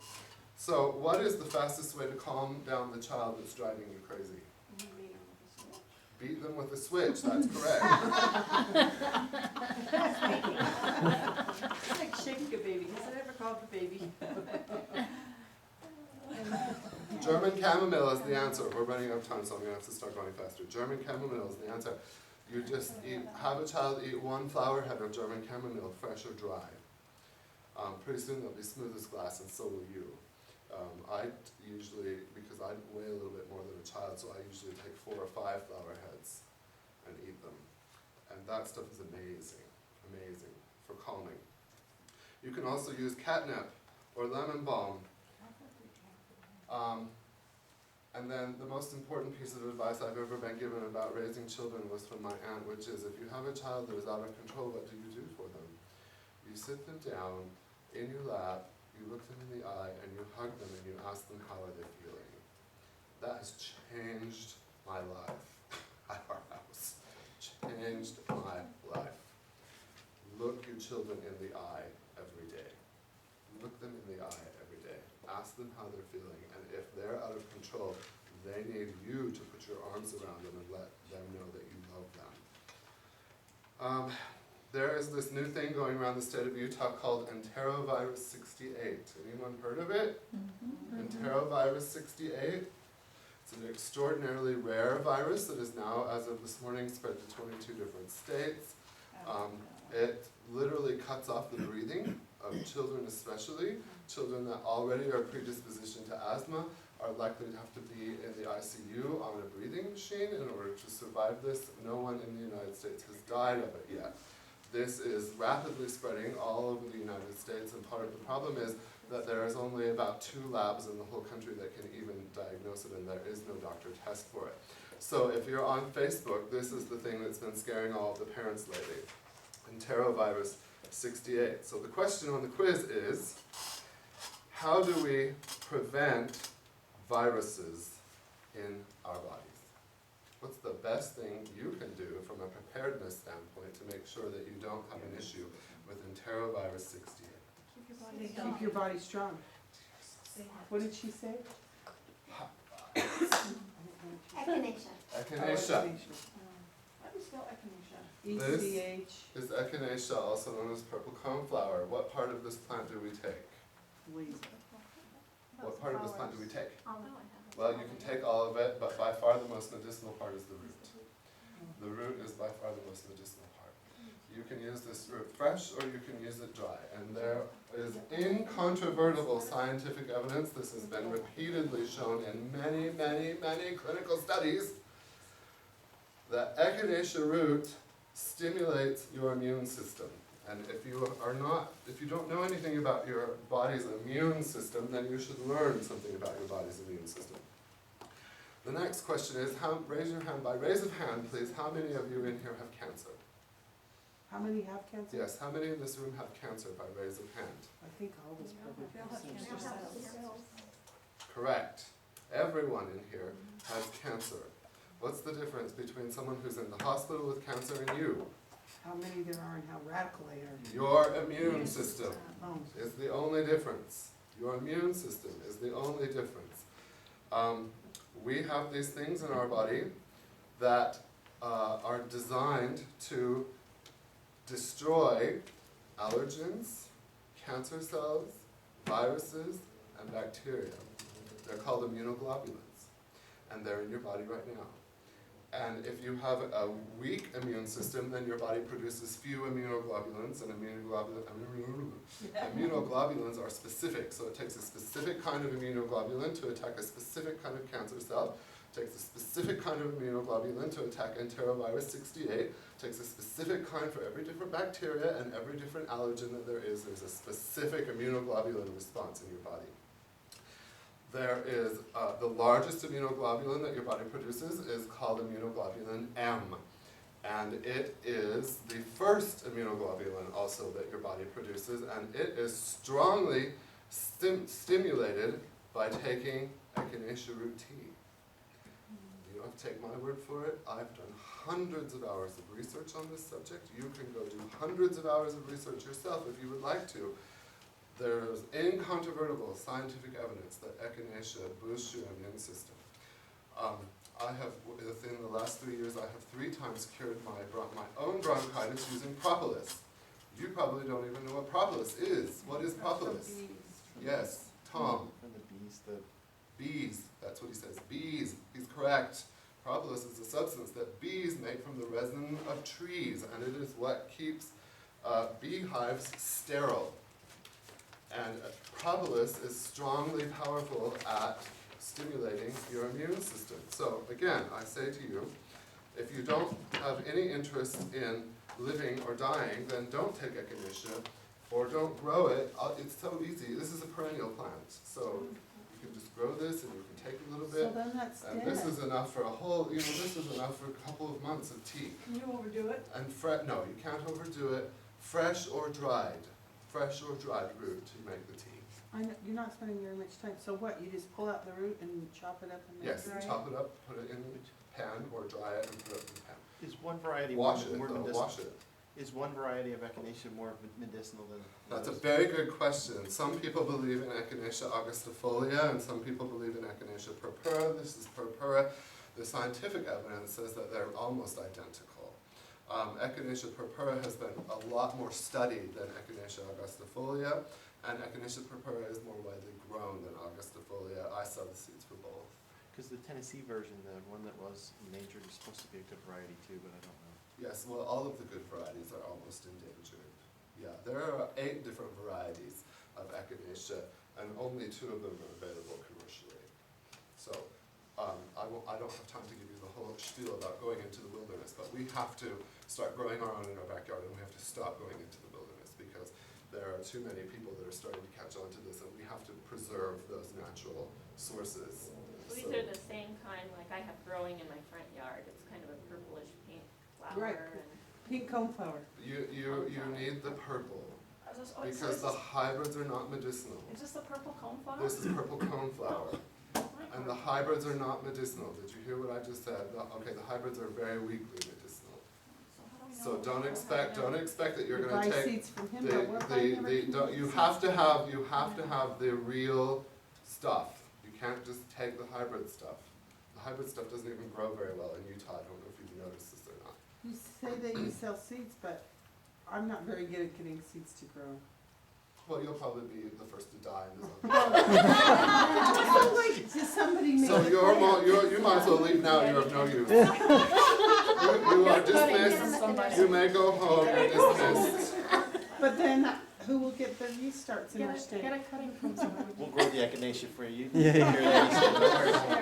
So what is the fastest way to calm down the child that's driving you crazy? Beat them with a switch, that's correct. It's like shaking a baby. Has it ever called the baby? German chamomile is the answer. We're running out of time, so I'm going to have to start going faster. German chamomile is the answer. You just have a child eat one flower head of German chamomile, fresh or dry. Pretty soon they'll be smooth as glass, and so will you. I usually, because I weigh a little bit more than a child, so I usually take 4 or 5 flower heads and eat them. And that stuff is amazing, amazing for calming. You can also use catnip or lemon balm. And then the most important piece of advice I've ever been given about raising children was from my aunt, which is if you have a child that is out of control, what do you do for them? You sit them down in your lap, you look them in the eye, and you hug them and you ask them how are they feeling. That has changed my life at our house. Changed my life. Look your children in the eye every day. Look them in the eye every day. Ask them how they're feeling, and if they're out of control, they need you to put your arms around them and let them know that you love them. There is this new thing going around the state of Utah called enterovirus 68. Anyone heard of it? Enterovirus 68. It's an extraordinarily rare virus that is now, as of this morning, spread to 22 different states. It literally cuts off the breathing of children especially. Children that already are predispositioned to asthma are likely to have to be in the ICU on a breathing machine in order to survive this. No one in the United States has died of it yet. This is rapidly spreading all over the United States, and part of the problem is that there is only about 2 labs in the whole country that can even diagnose it, and there is no doctor test for it. So if you're on Facebook, this is the thing that's been scaring all of the parents lately. Enterovirus 68. So the question on the quiz is, how do we prevent viruses in our bodies? What's the best thing you can do from a preparedness standpoint to make sure that you don't have an issue with enterovirus 68? Keep your body strong. What did she say? Echinacea. Echinacea. How do you spell echinacea? This ECH. is echinacea, also known as purple coneflower. What part of this plant do we take? What part of this plant do we take? Well, you can take all of it, but by far the most medicinal part is the root. The root is by far the most medicinal part. You can use this root fresh or you can use it dry. And there is incontrovertible scientific evidence, this has been repeatedly shown in many, many, many clinical studies, that echinacea root stimulates your immune system. And if you don't know anything about your body's immune system, then you should learn something about your body's immune system. The next question is, raise your hand. By raise of hand, please, how many of you in here have cancer? How many have cancer? Yes, how many in this room have cancer by raise of hand? I think all of us probably have cancer. Correct. Everyone in here has cancer. What's the difference between someone who's in the hospital with cancer and you? How many there are and how radical they are. Your immune system Oh. is the only difference. Your immune system is the only difference. We have these things in our body that are designed to destroy allergens, cancer cells, viruses, and bacteria. They're called immunoglobulins, and they're in your body right now. And if you have a weak immune system, then your body produces few immunoglobulins, and immunoglobulins are specific. So it takes a specific kind of immunoglobulin to attack a specific kind of cancer cell, takes a specific kind of immunoglobulin to attack enterovirus 68, takes a specific kind for every different bacteria and every different allergen that there is. There's a specific immunoglobulin response in your body. There is the largest immunoglobulin that your body produces is called immunoglobulin M. And it is the first immunoglobulin also that your body produces, and it is strongly stimulated by taking echinacea root tea. You don't have to take my word for it. I've done hundreds of hours of research on this subject. You can go do hundreds of hours of research yourself if you would like to. There's incontrovertible scientific evidence that echinacea boosts your immune system. Within the last 3 years, I have 3 times cured my own bronchitis using propolis. You probably don't even know what propolis is. What is propolis? Yes, Tom. From the bees, Bees, that's what he says, bees, he's correct. Propolis is a substance that bees make from the resin of trees, and it is what keeps beehives sterile. And propolis is strongly powerful at stimulating your immune system. So again, I say to you, if you don't have any interest in living or dying, then don't take echinacea. or don't grow it. It's so easy. This is a perennial plant, so you can just grow this and you can take a little So bit. then that's And dead. this is enough for a whole, this is enough for a couple of months of tea. Can you overdo it? And no, you can't overdo it. Fresh or dried root to make the tea. I know, you're not spending very much time, so what, you just pull out the root and chop it up and make Yes, it dry? chop it up, put it in the pan, or dry it and put it in the pan. Is one variety more Wash it, more though, medicinal? wash it. Is one variety of echinacea more medicinal than That's a others? very good question. Some people believe in Echinacea augustifolia, and some people believe in Echinacea purpura. This is purpura. The scientific evidence says that they're almost identical. Echinacea purpura has been a lot more studied than Echinacea augustifolia, and Echinacea purpura is more widely grown than augustifolia. I sell the seeds for both. Because the Tennessee version, the one that was endangered, is supposed to be a good variety too, but I don't know. Yes, well, all of the good varieties are almost endangered. Yeah, there are 8 different varieties of Echinacea, and only 2 of them are available commercially. So, I don't have time to give you the whole spiel about going into the wilderness, but we have to start growing our own in our backyard, and we have to stop going into the wilderness, because there are too many people that are starting to catch on to this, and we have to preserve those natural sources. These are the same kind, like I have growing in my front yard. It's kind of a purplish pink flower. Right. And Pink coneflower. You need the purple, So because the hybrids are not medicinal. Is this the purple coneflower? This is purple coneflower. And the hybrids are not medicinal. Did you hear what I just said? Okay, the hybrids are very weakly medicinal. So don't expect that you're You gonna buy take seeds from him, but we're buying everything don't, from you seeds. have to have the real stuff. You can't just take the hybrid stuff. The hybrid stuff doesn't even grow very well in Utah. I don't know if you've noticed this or not. You say that you sell seeds, but I'm not very good at getting seeds to grow. Well, you'll probably be the first to die in this. So like, does somebody make So a you might as well leave now. You're of no use. You are dismissed. You may go home. You're dismissed. But then who will get the yeast starts in our Get state? a cutting from someone. We'll grow the echinacea for you. Yeah, Take care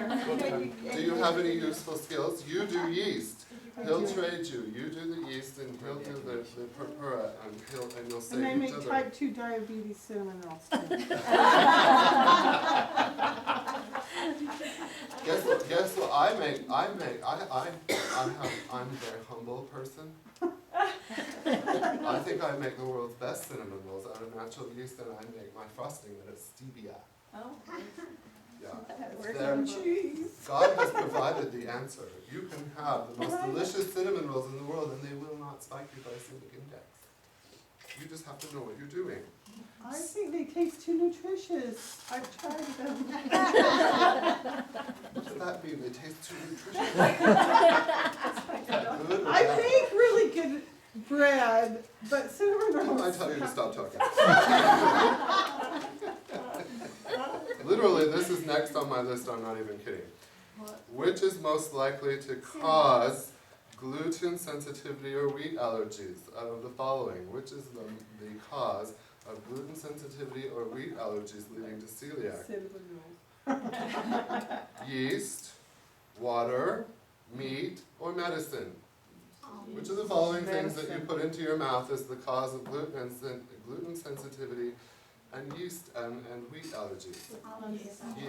of that yeast. Do you have any useful skills? You do yeast. He'll trade you. You do the yeast, and he'll do the purpura, and you'll And I save each make other. type 2 diabetes cinnamon rolls too. Guess what I make? I'm a very humble person. I think I make the world's best cinnamon rolls out of natural yeast, and I make my frosting that is stevia. Oh. Yeah. Where's There- the cheese? God has provided the answer. You can have the most delicious cinnamon rolls in the world, and they will not spike your glycemic index. You just have to know what you're doing. I think they taste too nutritious. I've tried them. What does that mean? They taste too nutritious. Is that good or I bad? make really good bread, but cinnamon Didn't I rolls. tell you to stop talking? Literally, this is next on my list, I'm not even kidding. Which is most likely to cause gluten sensitivity or wheat allergies? Out of the following, which is the cause of gluten sensitivity or wheat allergies leading to celiac? Cinnamon rolls. Yeast, water, meat, or medicine? Which of the following things that you put into your mouth is the cause of gluten sensitivity and yeast and wheat allergies?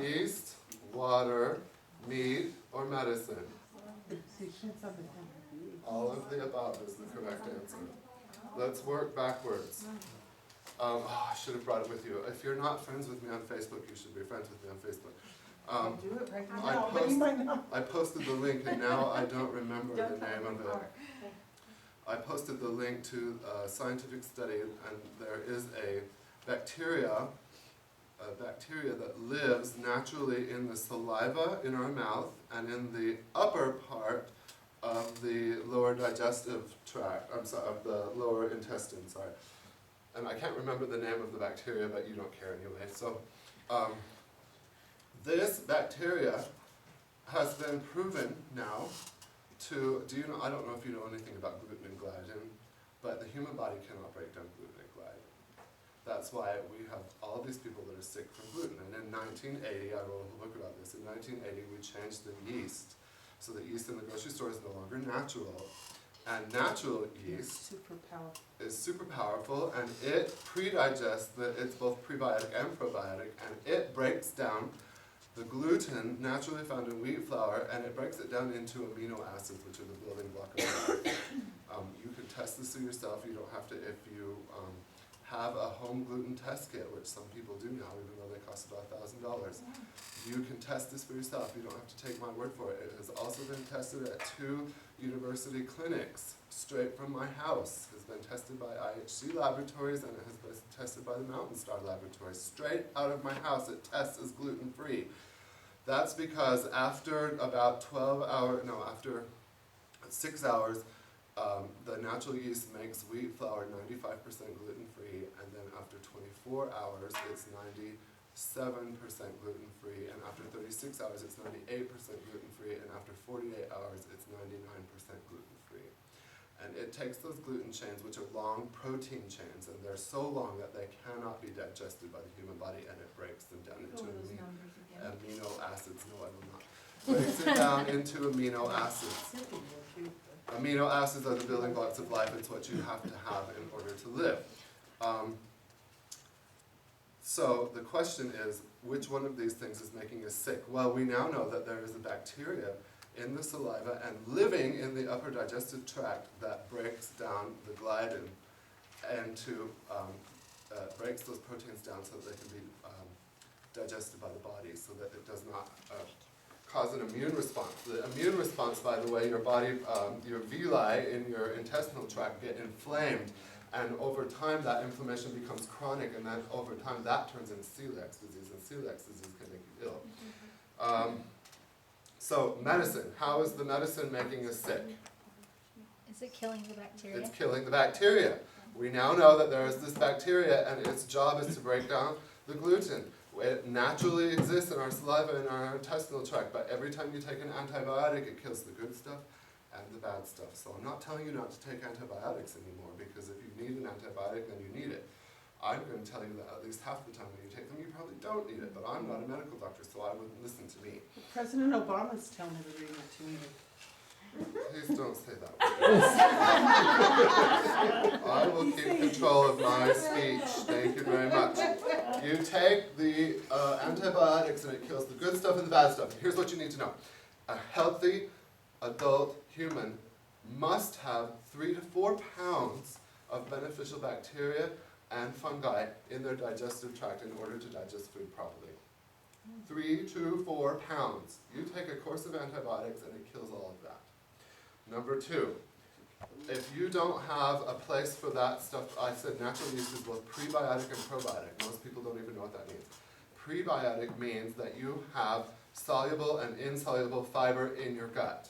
Yeast, water, meat, or medicine? Depends on the time of year. All of the above is the correct answer. Let's work backwards. I should have brought it with you. If you're not friends with me on Facebook, you should be friends with me on Facebook. I do it right I now, but you might not. I posted the link, and now I don't remember the name of it. I posted the link to a scientific study, and there is a bacteria that lives naturally in the saliva in our mouth and in the upper part of the lower digestive tract, of the lower intestine, sorry. And I can't remember the name of the bacteria, but you don't care anyway. So, this bacteria has been proven now to, I don't know if you know anything about gluten and gliadin, but the human body cannot break down gluten and gliadin. That's why we have all these people that are sick from gluten. And in 1980, I wrote a book about this, in 1980 we changed the yeast. So the yeast in the grocery store is no longer natural. And natural yeast Super powerful. is super powerful, and it pre-digests, it's both prebiotic and probiotic, and it breaks down the gluten naturally found in wheat flour, and it breaks it down into amino acids, which are the building block of life. You can test this for yourself. You don't have to, if you have a home gluten test kit, which some people do now, even though they cost about $1,000. You can test this for yourself. You don't have to take my word for it. It has also been tested at 2 university clinics, straight from my house. It has been tested by IHC Laboratories, and it has been tested by the Mountain Star Laboratories. Straight out of my house, it tests as gluten-free. That's because after about after 6 hours, the natural yeast makes wheat flour 95% gluten-free, and then after 24 hours, it's 97% gluten-free, and after 36 hours, it's 98% gluten-free, and after 48 hours, it's 99% gluten-free. And it takes those gluten chains, which are long protein chains, and they're so long that they cannot be digested by the human body, and it breaks them down into amino acids. No, I will not. Breaks it down into amino acids. Amino acids are the building blocks of life. It's what you have to have in order to live. So the question is, which one of these things is making us sick? Well, we now know that there is a bacteria in the saliva and living in the upper digestive tract that breaks down the gliadin and breaks those proteins down so that they can be digested by the body, so that it does not cause an immune response. The immune response, by the way, your body, your villi in your intestinal tract get inflamed, and over time that inflammation becomes chronic, and then over time that turns into celiac disease, and celiac disease can make you ill. So medicine, how is the medicine making us sick? Is it killing the bacteria? It's killing the bacteria. We now know that there is this bacteria, and its job is to break down the gluten. It naturally exists in our saliva and our intestinal tract, but every time you take an antibiotic, it kills the good stuff and the bad stuff. So I'm not telling you not to take antibiotics anymore, because if you need an antibiotic, then you need it. I'm going to tell you that at least half the time when you take them, you probably don't need it, but I'm not a medical doctor, so I wouldn't listen to me. President Obama's telling everybody not to eat it. Please don't say that. I will keep control of my speech. Thank you very much. You take the antibiotics and it kills the good stuff and the bad stuff. Here's what you need to know. A healthy adult human must have 3 to 4 pounds of beneficial bacteria and fungi in their digestive tract in order to digest food properly. 3 to 4 pounds. You take a course of antibiotics and it kills all of that. Number 2, if you don't have a place for that stuff, I said natural yeast is both prebiotic and probiotic. Most people don't even know what that means. Prebiotic means that you have soluble and insoluble fiber in your gut.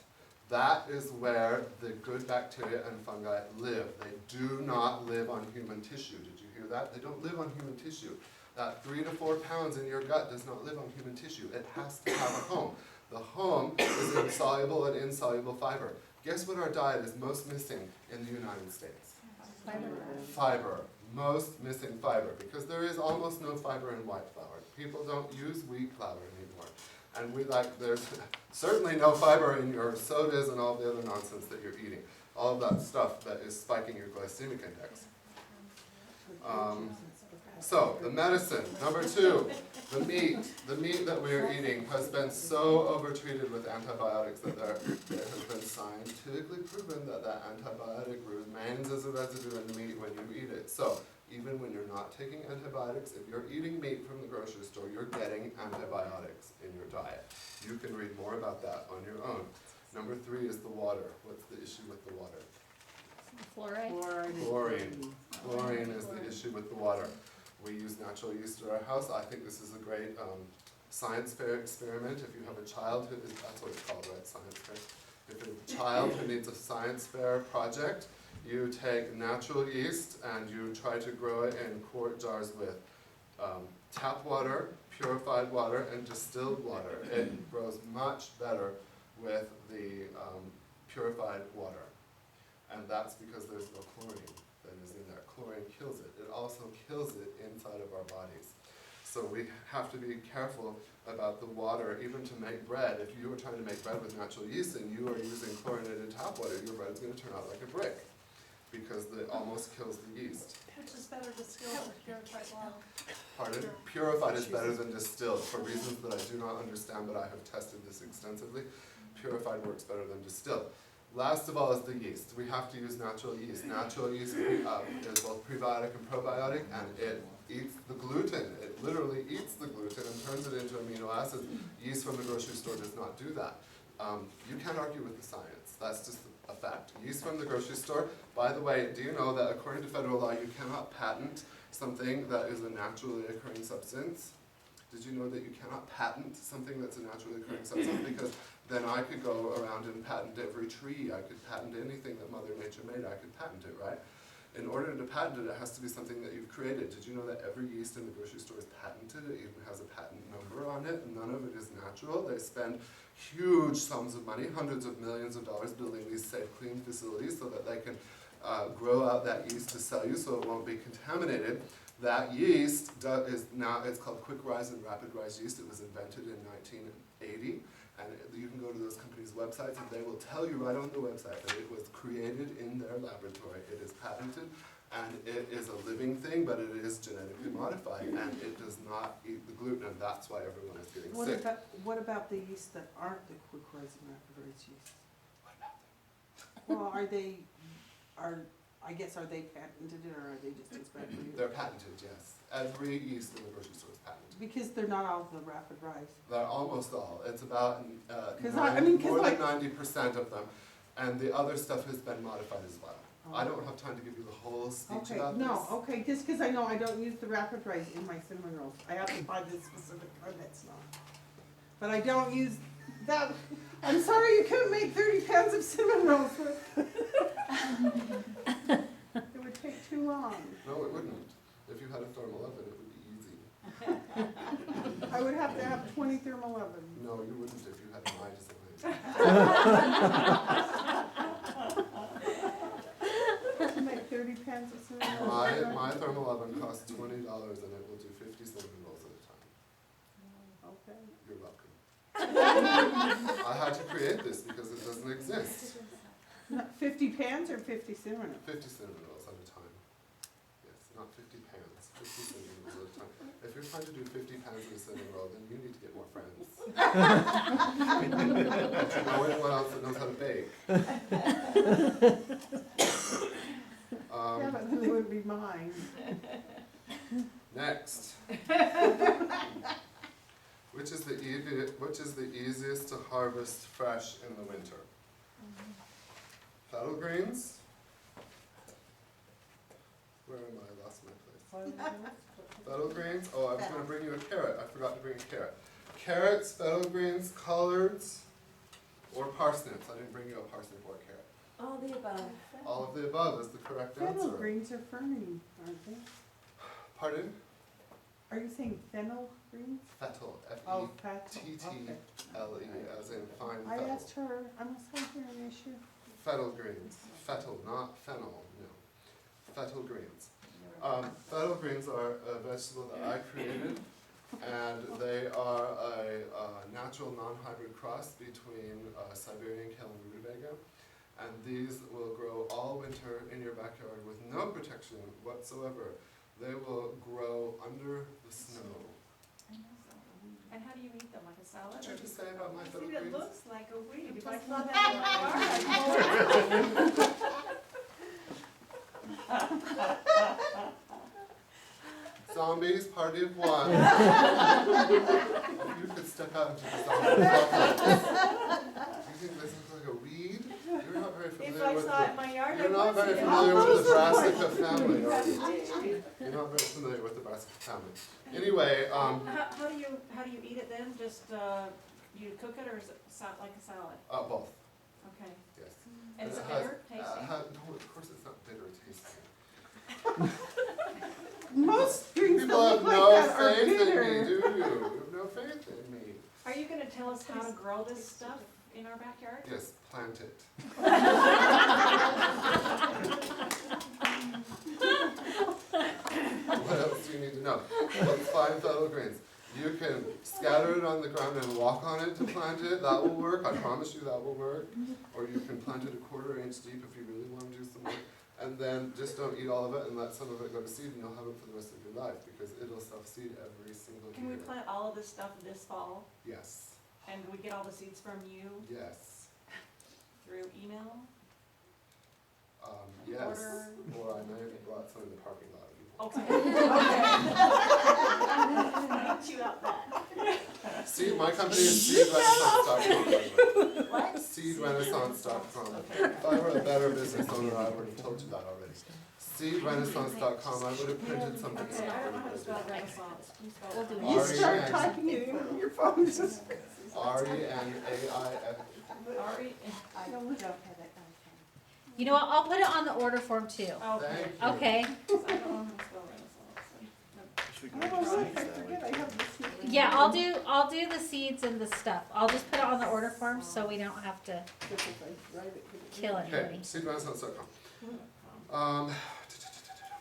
That is where the good bacteria and fungi live. They do not live on human tissue. Did you hear that? They don't live on human tissue. That 3 to 4 pounds in your gut does not live on human tissue. It has to have a home. The home is in soluble and insoluble fiber. Guess what our diet is most missing in the United States? Fiber. Most missing fiber, because there is almost no fiber in white flour. People don't use wheat flour anymore. And there's certainly no fiber in your sodas and all the other nonsense that you're eating. All of that stuff that is spiking your glycemic index. So, the medicine. Number 2, the meat. The meat that we are eating has been so overtreated with antibiotics that it has been scientifically proven that that antibiotic remains as a residue in the meat when you eat it. So, even when you're not taking antibiotics, if you're eating meat from the grocery store, you're getting antibiotics in your diet. You can read more about that on your own. Number 3 is the water. What's the issue with the water? Fluoride? Chlorine. Chlorine is the issue with the water. We use natural yeast at our house. I think this is a great science fair experiment. If you have a child who is, that's what it's called, right, science fair? If you have a child who needs a science fair project, you take natural yeast and you try to grow it in quart jars with tap water, purified water, and distilled water. It grows much better with the purified water. And that's because there's no chlorine that is in there. Chlorine kills it. It also kills it inside of our bodies. So we have to be careful about the water, even to make bread. If you were trying to make bread with natural yeast and you are using chlorinated tap water, your bread's going to turn out like a brick because it almost kills the yeast. Which is better distilled or purified water? Pardon? Purified is better than distilled for reasons that I do not understand, but I have tested this extensively. Purified works better than distilled. Last of all is the yeast. We have to use natural yeast. Natural yeast is both prebiotic and probiotic, and it eats the gluten. It literally eats the gluten and turns it into amino acids. Yeast from the grocery store does not do that. You can't argue with the science. That's just a fact. Yeast from the grocery store, by the way, do you know that according to federal law, you cannot patent something that is a naturally occurring substance? Did you know that you cannot patent something that's a naturally occurring substance? Because then I could go around and patent every tree. I could patent anything that Mother Nature made. I could patent it, right? In order to patent it, it has to be something that you've created. Did you know that every yeast in the grocery store is patented? It even has a patent number on it. None of it is natural. They spend huge sums of money, hundreds of millions of dollars, building these safe, clean facilities so that they can grow out that yeast to sell you so it won't be contaminated. That yeast is now, it's called quick rise and rapid rise yeast. It was invented in 1980. And you can go to those companies' websites and they will tell you right on the website that it was created in their laboratory. It is patented and it is a living thing, but it is genetically modified and it does not eat the gluten, and that's why everyone is getting sick. What about the yeast that aren't the quick rise and rapid rise yeast? What about them? Well, are they patented or are they just as bad for you? They're patented, yes. Every yeast in the grocery store is patented. Because they're not all the rapid rise. They're almost all. It's about more than 90% of them. And the other stuff has been modified as well. Oh. I don't have time to give you the whole speech Okay, about this. okay, just because I know I don't use the rapid rise in my cinnamon rolls. I have to buy this specific one that's not. But I don't use that. I'm sorry you couldn't make 30 pounds of cinnamon rolls. It would take too long. No, it wouldn't. If you had a thermal oven, it would be easy. I would have to have 20 thermal ovens. No, you wouldn't if you had my design. To make 30 pounds of cinnamon rolls. My thermal oven costs $20 and it will do 50 cinnamon rolls at a time. Okay. You're welcome. I had to create this because it doesn't exist. 50 pans or 50 cinnamon rolls? 50 cinnamon rolls at a time. Yes, not 50 pans, 50 cinnamon rolls at a time. If you're trying to do 50 pans of a cinnamon roll, then you need to get more friends. But you know anyone else that knows how to bake? Yeah, but then they would be mine. Next. Which is the easiest to harvest fresh in the winter? Fettle greens? Where am I? I lost my place. Fettle greens? Oh, I was going to bring you a carrot. I forgot to bring a carrot. Carrots, fettle greens, collards, or parsnips. I didn't bring you a parsnip or a carrot. All the above. All of the above is the correct Fennel answer. greens are ferny, aren't they? Pardon? Are you saying fennel greens? Fettle. Oh, fettle. F-E-T-T-L-E, as in fine I fettle. asked her, I must have here an issue. Fettle greens. Fettle, not fennel, no. Fettle greens. Fettle greens are a vegetable that I created, and they are a natural non-hybrid cross between Siberian kale and rutabaga. And these will grow all winter in your backyard with no protection whatsoever. They will grow under the snow. And how do you eat them, like a salad? What did you just say about my fettle It greens? looks like a weed. If I Just saw love that in the car, Zombies, party of one. You could step out into the zombie apocalypse. You think this looks like a weed? You're not very if familiar I with saw it in my yard, You're I not would very see it. familiar with the Those are brassica family, are you? Hey, You're not very familiar with the brassica family. Anyway, How do you eat it then? Just, you cook it, or is it like a salad? both, Okay. yes. And is it it has- bitter, tasty? no, of course it's not bitter tasting. Most greens that People have look like no that are faith in me, bitter. do you? You have no faith in me. Are you gonna tell us how to grow this stuff in our backyard? Yes, plant it. What else do you need to know? Let's find fettle greens. You can scatter it on the ground and walk on it to plant it, that will work, I promise you that will work. Or you can plant it 1/4 inch deep if you really want to do some work. And then just don't eat all of it and let some of it go to seed and you'll have it for the rest of your life because it'll self-seed every single Can we year. plant all of this stuff this fall? Yes, And we get all the seeds from you yes, through email? yes, Order. or I may go out some in the parking lot. Okay. Chew out that. See, my company is seedrenaissance.com. What? Seedrenaissance.com. If I were a better business owner, I would have told you that already. Seedrenaissance.com, I would have printed something Okay, I don't know how to out. spell Renaissance. Can you spell We'll it? do it. You R-E-N- start typing it in on your phone. R-E-N-A-I-F. Ari, I don't have it. You know what, I'll put it on the order form too. okay. Thank you. Okay, I don't know how to spell Renaissance. Should we Oh, go look, to I seeds that forget way? I have this. yeah, I'll do the seeds and the stuff. I'll just put it on the order form so we don't have to kill Okay, anybody. seedrenaissance.com.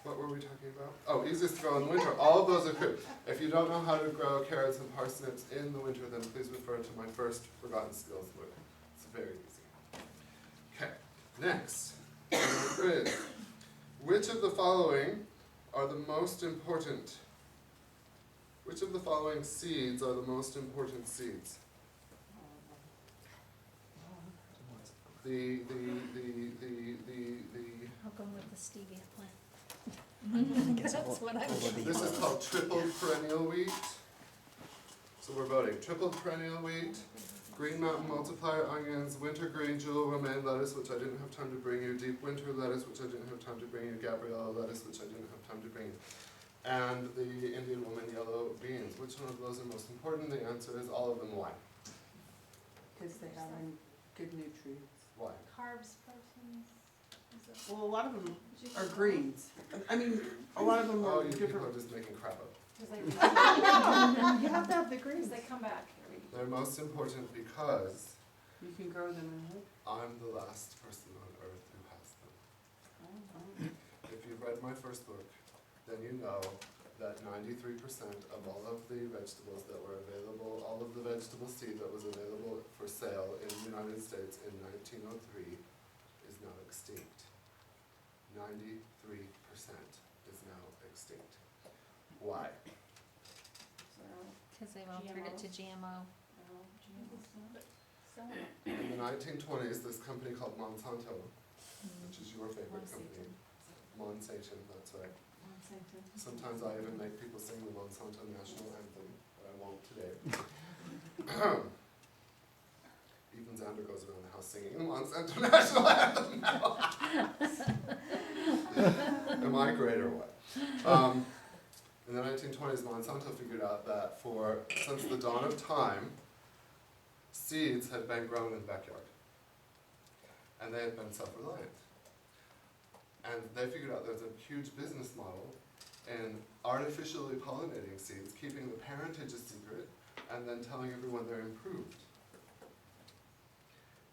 What were we talking about? Oh, easiest to grow in the winter. All of those are true. If you don't know how to grow carrots and parsnips in the winter, then please refer to my first Forgotten Skills book. It's very easy. Okay, next. Quiz. Which of the following are the most important? Which of the following seeds are the most important seeds? The I'll go with the stevia plant. That's what I would. This is called triple perennial wheat. So we're voting triple perennial wheat, Green Mountain multiplier onions, wintergreen jewel romaine lettuce, which I didn't have time to bring you, deep winter lettuce, which I didn't have time to bring you, Gabriella lettuce, which I didn't have time to bring you, and the Indian woman yellow beans. Which one of those are most important? The answer is all of them. Why? Because they have good nutrients. Why? Carbs, proteins. Well, a lot of them are greens. I mean, a lot of them Oh, are you people different. are just making crap up. Because they, You have to have the greens. they come back. They're most important because You can grow them in wood. I'm the last person on earth who has them. If you've read my first book, then you know that 93% of all of the vegetables that were available, all of the vegetable seed that was available for sale in the United States in 1903 is now extinct. 93% is now extinct. Why? Because they've altered it to GMO. In the 1920s, this company called Monsanto, which is your favorite company, Monsanto, that's right. Sometimes I even make people sing the Monsanto national anthem, but I won't today. Even Xander goes around the house singing the Monsanto national anthem now. Am I great or what? In the 1920s, Monsanto figured out that since the dawn of time, seeds had been grown in the backyard. And they had been self-reliant. And they figured out there's a huge business model in artificially pollinating seeds, keeping the parentage a secret, and then telling everyone they're improved.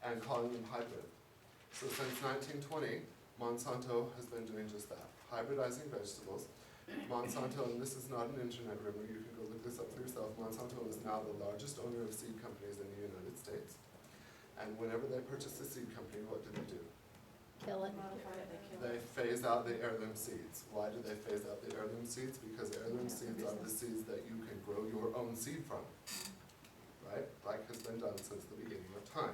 And calling them hybrid. So since 1920, Monsanto has been doing just that, hybridizing vegetables. Monsanto, and this is not an internet rumor, you can go look this up for yourself, Monsanto is now the largest owner of seed companies in the United States. And whenever they purchase a seed company, what do they do? Kill it. Modify it, they kill They it. phase out the heirloom seeds. Why do they phase out the heirloom seeds? Because heirloom seeds are the seeds that you can grow your own seed from. Right? Like has been done since the beginning of time.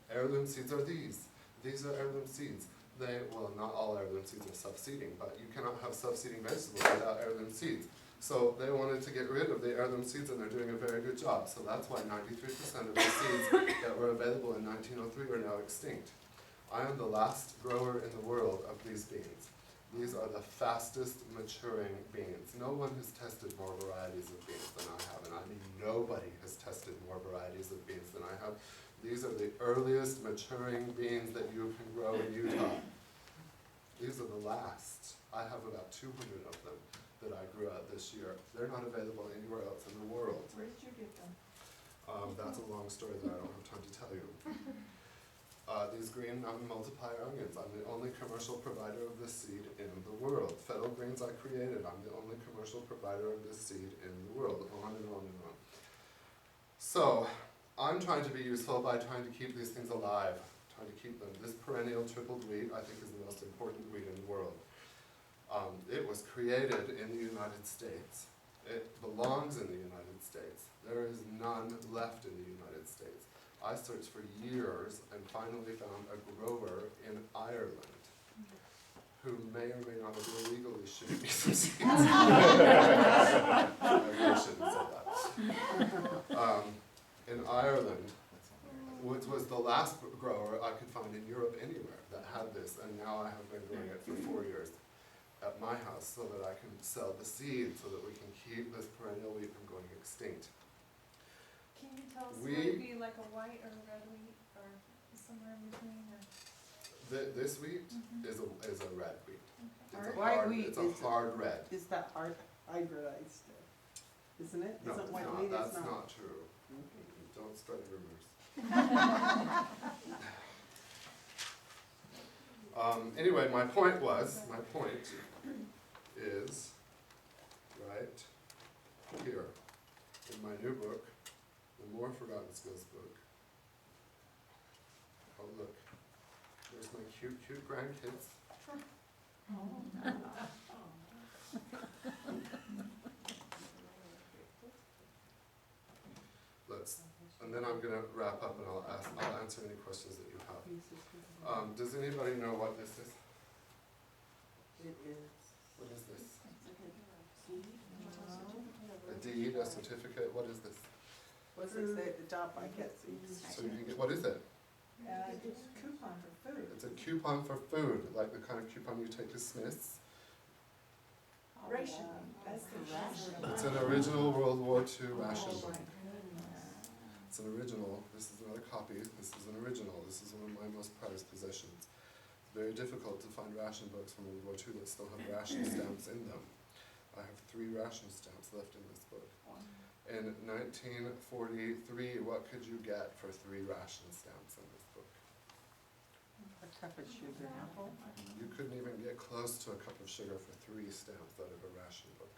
Heirloom seeds are these. These are heirloom seeds. Well, not all heirloom seeds are self-seeding, but you cannot have self-seeding vegetables without heirloom seeds. So they wanted to get rid of the heirloom seeds, and they're doing a very good job. So that's why 93% of the seeds that were available in 1903 are now extinct. I am the last grower in the world of these beans. These are the fastest maturing beans. No one has tested more varieties of beans than I have, and I mean nobody has tested more varieties of beans than I have. These are the earliest maturing beans that you can grow in Utah. These are the last. I have about 200 of them that I grew out this year. They're not available anywhere else in the world. Where did you get them? That's a long story that I don't have time to tell you. These green multiplier onions, I'm the only commercial provider of this seed in the world. Fennel greens I created, I'm the only commercial provider of this seed in the world, on and on and on. So, I'm trying to be useful by trying to keep these things alive, trying to keep them. This perennial trippled wheat, I think, is the most important wheat in the world. It was created in the United States. It belongs in the United States. There is none left in the United States. I searched for years and finally found a grower in Ireland who may or may not have illegally shipped me some seeds. I really shouldn't say that. In Ireland, which was the last grower I could find in Europe anywhere that had this, and now I have been growing it for 4 years at my house so that I can sell the seed so that we can keep this perennial wheat from going extinct. Can you tell us, would it be like a white or a red wheat, or somewhere in between, or? This wheat is a red wheat. Okay. It's a White hard, wheat it's a is- hard red. Is that hybridized stuff, isn't it? No, Isn't it's white not. wheat, That's it's not? not true. Okay. Don't spread rumors. Anyway, my point is, right here, in my new book, the More Forgotten Skills book. Oh, look, there's my cute, cute grandkids. And then I'm gonna wrap up and I'll answer any questions that you have. Does anybody know what this is? It is. What is this? A deed, a certificate, what is this? What's it say at the top? I can't see. So you can get, what is it? It's a coupon for food. It's a coupon for food, like the kind of coupon you take to Smith's. Ration. That's the ration. It's an original World War II ration book. It's an original, this is another copy, this is an original, this is one of my most prized possessions. It's very difficult to find ration books from World War II that still have ration stamps in them. I have 3 ration stamps left in this book. In 1943, what could you get for 3 ration stamps in this book? A cup of sugar. You couldn't even get close to a cup of sugar for 3 stamps out of a ration book.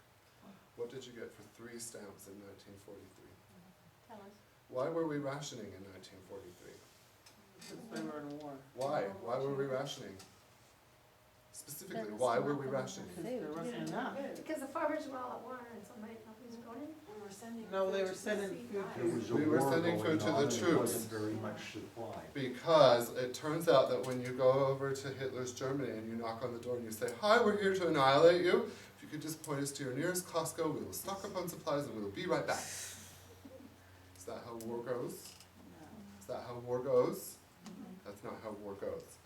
What did you get for 3 stamps in 1943? Tell us. Why were we rationing in 1943? Because we were in a war. Why? Why were we rationing? Specifically, why were we rationing? Because there wasn't enough. Because the farmers were all at war and somebody was growing it. We were sending. No, they were sending food There was a We were war sending food going to the on and there troops. wasn't very much supply. Because it turns out that when you go over to Hitler's Germany and you knock on the door and you say, "Hi, we're here to annihilate you. If you could just point us to your nearest Costco, we will stock up on supplies and we will be right back." Is that how war goes? Is that how war goes? That's not how war goes.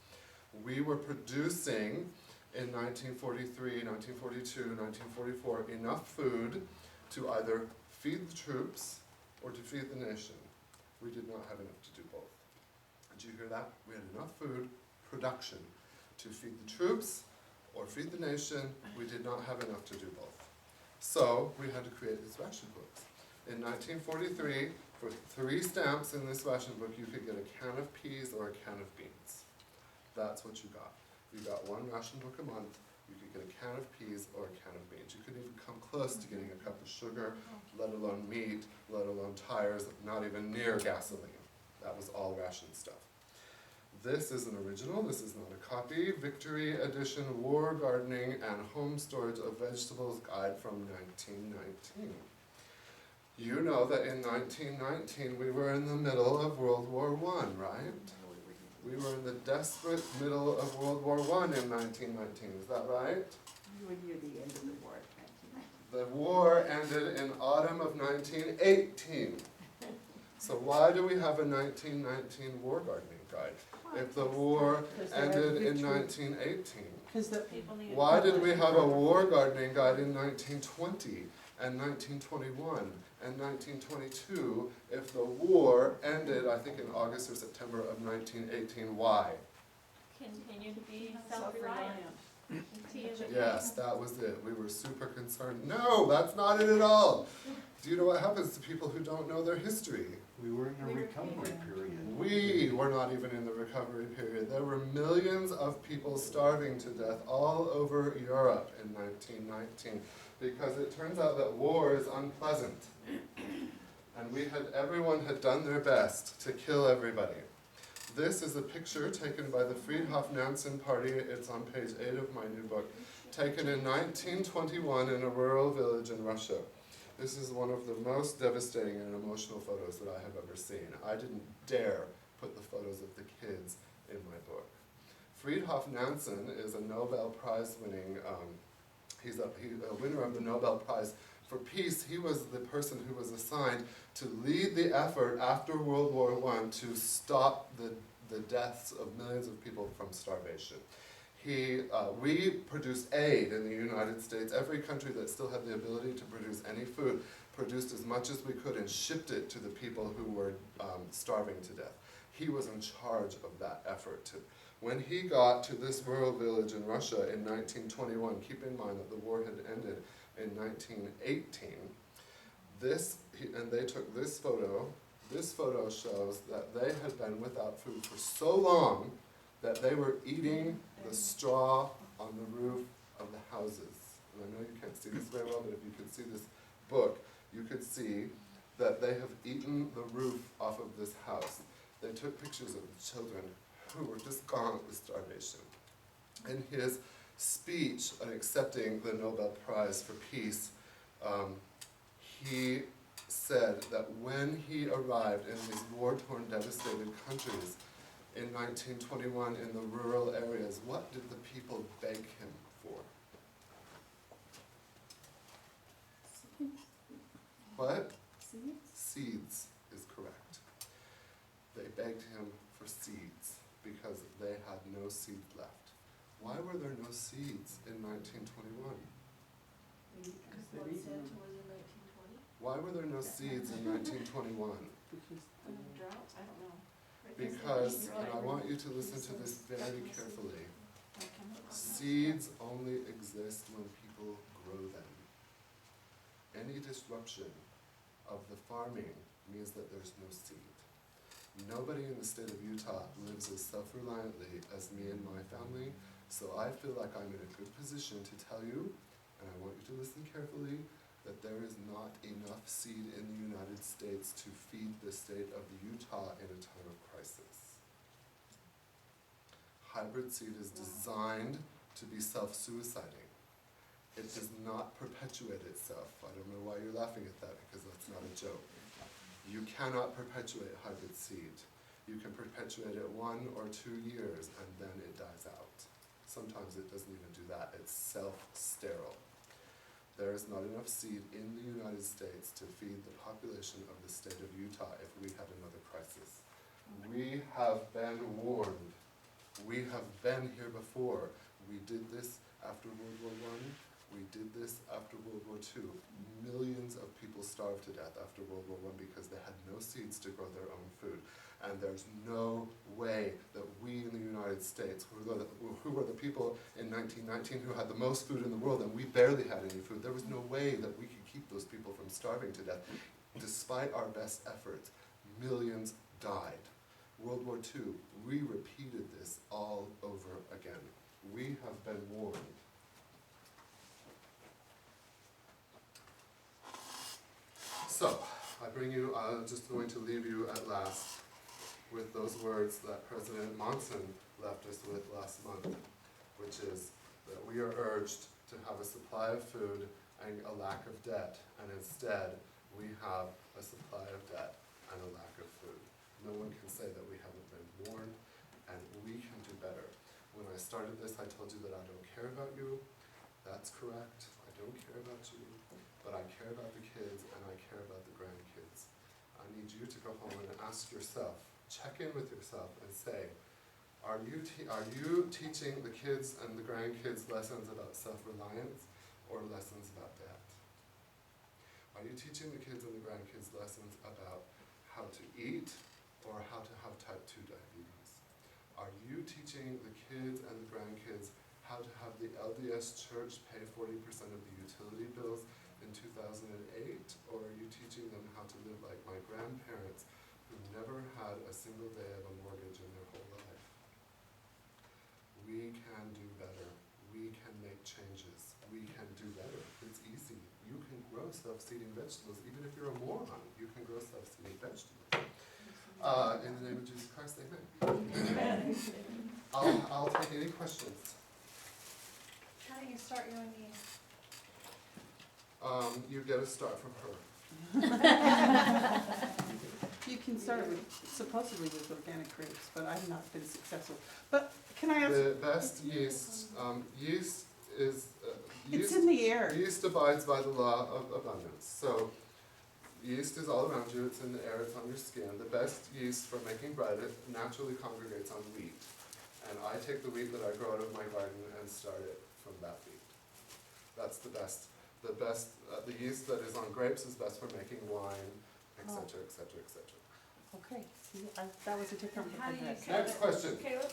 We were producing in 1943, 1942, 1944 enough food to either feed the troops or to feed the nation. We did not have enough to do both. Did you hear that? We had enough food production to feed the troops or feed the nation. We did not have enough to do both. So we had to create these ration books. In 1943, for 3 stamps in this ration book, you could get a can of peas or a can of beans. That's what you got. You got 1 ration book a month. You could get a can of peas or a can of beans. You couldn't even come close to getting a cup of sugar, let alone meat, let alone tires, not even near gasoline. That was all ration stuff. This is an original, this is not a copy. Victory Edition War Gardening and Home Storage of Vegetables Guide from 1919. You know that in 1919 we were in the middle of World War I, right? We were in the desperate middle of World War I in 1919, is that right? You were near the end of the war. The war ended in autumn of 1918. So why do we have a 1919 war gardening guide? If the war ended in 1918. People needed. Why did we have a war gardening guide in 1920 and 1921 and 1922 if the war ended, I think, in August or September of 1918? Why? Continue to be self-reliant. Yes, that was it. We were super concerned. No, that's not it at all. Do you know what happens to people who don't know their history? We were in a recovery period. We were not even in the recovery period. There were millions of people starving to death all over Europe in 1919 because it turns out that war is unpleasant. And everyone had done their best to kill everybody. This is a picture taken by the Friedhof Nansen Party. It's on page 8 of my new book, taken in 1921 in a rural village in Russia. This is one of the most devastating and emotional photos that I have ever seen. I didn't dare put the photos of the kids in my book. Friedhof Nansen is a Nobel Prize winning, he's a winner of the Nobel Prize for Peace. He was the person who was assigned to lead the effort after World War I to stop the deaths of millions of people from starvation. We produced aid in the United States. Every country that still had the ability to produce any food produced as much as we could and shipped it to the people who were starving to death. He was in charge of that effort. When he got to this rural village in Russia in 1921, keep in mind that the war had ended in 1918, and they took this photo. This photo shows that they had been without food for so long that they were eating the straw on the roof of the houses. And I know you can't see this very well, but if you could see this book, you could see that they have eaten the roof off of this house. They took pictures of the children who were just gone with starvation. In his speech on accepting the Nobel Prize for Peace, he said that when he arrived in these war-torn, devastated countries in 1921 in the rural areas, what did the people beg him for? What? Seeds is correct. They begged him for seeds because they had no seeds left. Why were there no seeds in 1921? Because Monsanto was in 1920. Why were there no seeds in 1921? Drought? I don't know. Because, and I want you to listen to this very carefully, seeds only exist when people grow them. Any disruption of the farming means that there's no seed. Nobody in the state of Utah lives as self-reliantly as me and my family, so I feel like I'm in a good position to tell you, and I want you to listen carefully, that there is not enough seed in the United States to feed the state of Utah in a time of crisis. Hybrid seed is designed to be self-suiciding. It does not perpetuate itself. I don't know why you're laughing at that, because that's not a joke. You cannot perpetuate hybrid seed. You can perpetuate it 1 or 2 years, and then it dies out. Sometimes it doesn't even do that. It's self-sterile. There is not enough seed in the United States to feed the population of the state of Utah if we had another crisis. We have been warned. We have been here before. We did this after World War I. We did this after World War II. Millions of people starved to death after World War I because they had no seeds to grow their own food. And there's no way that we in the United States, who were the people in 1919 who had the most food in the world, and we barely had any food, there was no way that we could keep those people from starving to death. Despite our best efforts, millions died. World War II, we repeated this all over again. We have been warned. So, I'm just going to leave you at last with those words that President Monson left us with last month, which is that we are urged to have a supply of food and a lack of debt, and instead we have a supply of debt and a lack of food. No one can say that we haven't been warned, and we can do better. When I started this, I told you that I don't care about you. That's correct. I don't care about you, but I care about the kids and I care about the grandkids. I need you to go home and ask yourself, check in with yourself and say, are you teaching the kids and the grandkids lessons about self-reliance or lessons about debt? Are you teaching the kids and the grandkids lessons about how to eat or how to have type 2 diabetes? Are you teaching the kids and the grandkids how to have the LDS Church pay 40% of the utility bills in 2008? Or are you teaching them how to live like my grandparents who never had had a single day of a mortgage in their whole life. We can do better. We can make changes. We can do better. It's easy. You can grow self-seeding vegetables. Even if you're a moron, you can grow self-seeding vegetables. In the name of Jesus Christ, amen. I'll take any questions. How do you start your own yeast? You get a start from her. You can start with, supposedly with organic grapes, but I've not been successful. But can I ask, The best yeast, yeast is, it's in the air. yeast abides by the law of abundance. So yeast is all around you, it's in the air, it's on your skin. The best yeast for making bread, it naturally congregates on wheat. And I take the wheat that I grow out of my garden and start it from that wheat. That's the best. The best, the yeast that is on grapes is best for making wine, etc., etc., etc. Okay, see, that was a different How do you address. Next question. Caleb,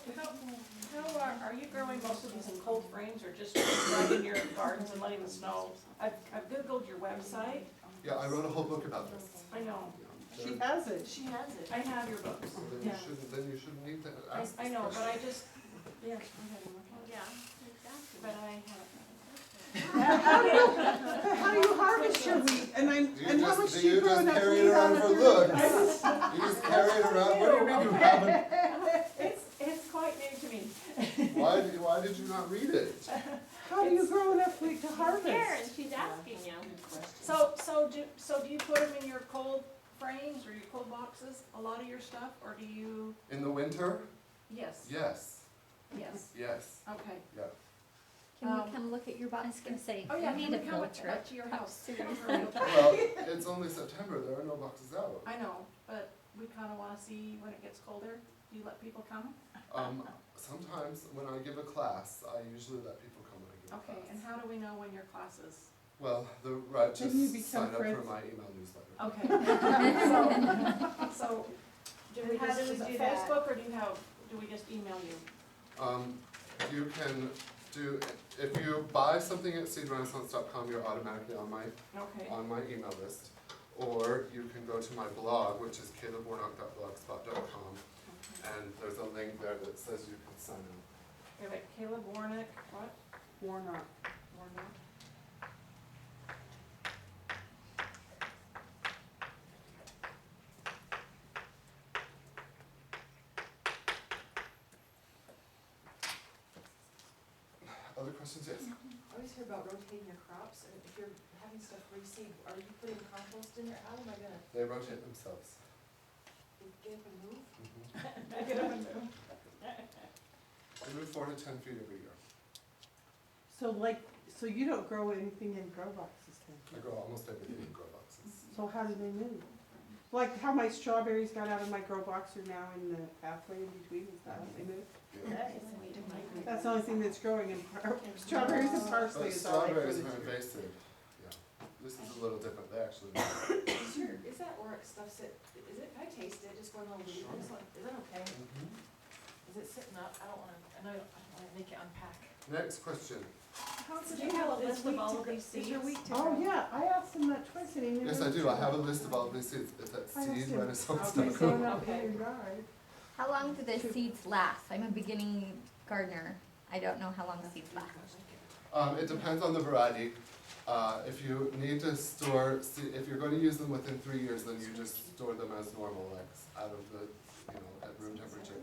how are you growing most of these in cold frames or just right in your gardens and letting them snow? I've Googled your website. Yeah, I wrote a whole book about this. I know. Yeah, She has it. She has it. I have your books. then you shouldn't need to ask I this know, but question. I just, yeah, I had to look at it. Yeah, exactly. But I haven't. How do you harvest your wheat? And how much do you grow just enough carry it wheat around out for of your? looks? You just carry it around, what do you mean you haven't? It's quite new to me. Why did you not read it? How do you grow enough wheat to harvest? Karen, she's asking you. So do you put them in your cold frames or your cold boxes, a lot of your stuff, or do you? In the winter? Yes. Yes, Yes. yes, Okay. yeah. Can we come look at your box? I was gonna say, Oh, yeah, we can need we a come field trip. up to your house? Seriously. Well, it's only September, there are no boxes out. I know, but we kinda wanna see when it gets colder. Do you let people come? Sometimes when I give a class, I usually let people come when I give a Okay, class. and how do we know when your class is? Well, Then you just become sign up for friends. my email newsletter. Okay. So, do we And how just, do we is it do that? Facebook or do we just email you? You can do, if you buy something at seedrenaissance.com, you're automatically on my Okay. email list. Or you can go to my blog, which is calebwarnock.blogspot.com, and there's a link there that says you can sign up. Okay, like Caleb Warnock, what? Warnock. Warnock. Other questions? Yes. I always hear about rotating your crops, and if you're having stuff reseed, are you putting compost in there? How am I gonna They rotate themselves. get up and move? They move 4 to 10 feet every year. So you don't grow anything in grow boxes then? I grow almost everything in grow boxes. So how do they move? Like how my strawberries got out of my grow box are now in the pathway in between, is that how they move? Yeah. That's the only thing that's growing in strawberries and parsley But is all I grow strawberries this are year. invasive. Yeah. This is a little different. They actually. Is that Warwick stuff can I taste it, just going on the, Sure. is that okay? Mhm. Is it sitting up? I don't wanna make it unpack. Next question. Do you have a list of all of these seeds? Oh, yeah, I asked him that twice and he never. Yes, I do. I have a list of all of these seeds. It's at I asked him. seedrenaissance.com. He's going up in your yard. How long do the seeds last? I'm a beginning gardener. I don't know how long the seeds last. It depends on the variety. If you need to store, if you're going to use them within 3 years, then you just store them as normal, like out of the, at room temperature,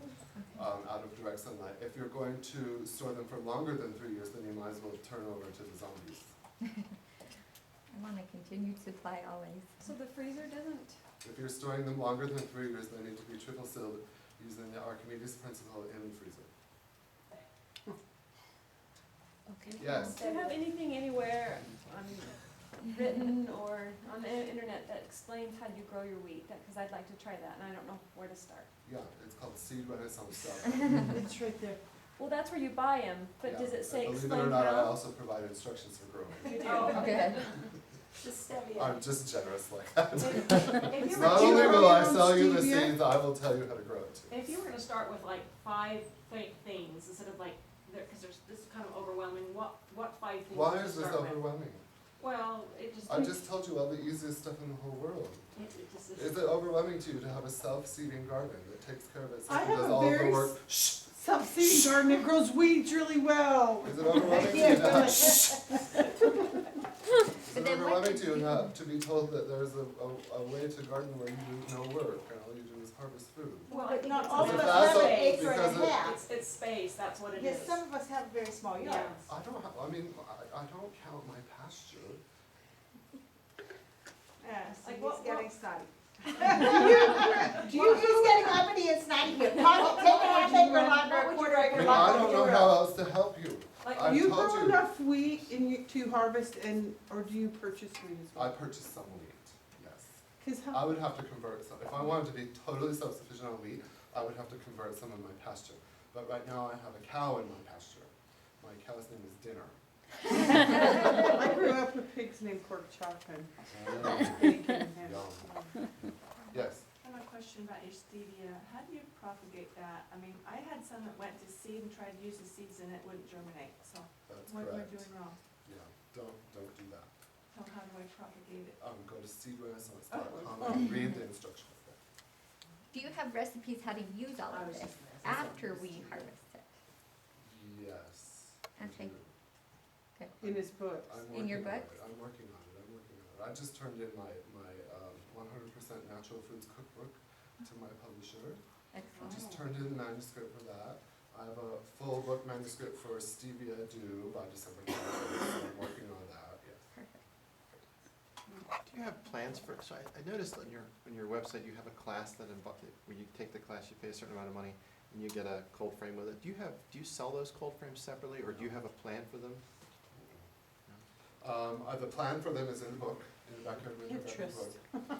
out of direct sunlight. If you're going to store them for longer than 3 years, then you might as well turn over to the zombies. I want a continued supply always. So the freezer doesn't? If you're storing them longer than 3 years, they need to be triple sealed using the Archimedes principle in the freezer. Okay. Yes. Do you have anything anywhere written or on the internet that explains how you grow your wheat? Because I'd like to try that and I don't know where to start. Yeah, it's called Seed Renaissance. It's right there. Well, that's where you buy them, but does it say Believe it explain or not, I how? also provide instructions for growing. You do? Oh, Good. Just stevia. I'm just generous like that. If you were Not to- only will I grow sell you the stevia? seeds, I will tell you how to grow it too. If you were gonna start with like 5 things instead of like, because this is kind of overwhelming, what 5 things Why would you is this start with? overwhelming? Well, it just. I just told you all the easiest stuff in the whole world. It just Is it overwhelming to you to have a self-seeding garden that takes care of itself I and have does a all of the very work? self-seeding garden that grows weeds really well. Is it overwhelming to you to have? Is But it then what overwhelming did to you you- to be told that there's a way to garden where you do no work and all you do is harvest food? Well, But I think not it's all of about us have an space. acre and a because it- half. It's space, that's what it is. Yes, some of us have very small Yeah. yards. I don't, I mean, I don't count my pasture. Yeah, so Like he's what- getting snotty. Do you use getting uppity and snotty here? Pause it, take a half acre lot or a quarter I acre mean, lot. I don't know how else to help you. Like, I've Do you told grow you. enough wheat in you, to harvest or do you purchase wheat as I well? purchased some wheat, yes. 'Cause I would have to convert some, if I wanted to be totally self-sufficient on wheat, I would have to convert some of my pasture. But right now I have a cow in my pasture. My cow's name is Dinner. I grew up with pigs named Pork Chop and bacon and ham. Yum. Yes, I have a question about your stevia. How do you propagate that? I mean, I had some that went to seed and tried to use the seeds and it wouldn't germinate, so that's what am I correct. doing wrong? Yeah, don't do that. So how do I propagate it? Go to seedrenaissance.com and read the instructions there. Do you have recipes how to use all I of was this just gonna ask. after we harvest it? Yes. I Okay. do. In his books. I'm In your working on books? it. I'm working on it. I'm working on it. I just turned in my 100% natural foods cookbook to my publisher. I Excellent. just turned in the manuscript for that. I have a full book manuscript for Stevia due by December 21st, so I'm working on that, yes. Perfect. Do you have plans for, so I noticed on your website, you have a class that where you take the class, you pay a certain amount of money, and you get a cold frame with it. Do you sell those cold frames separately, or do you have a plan for them? The plan for them is in the book, in the backyard winter garden Pinterest. book.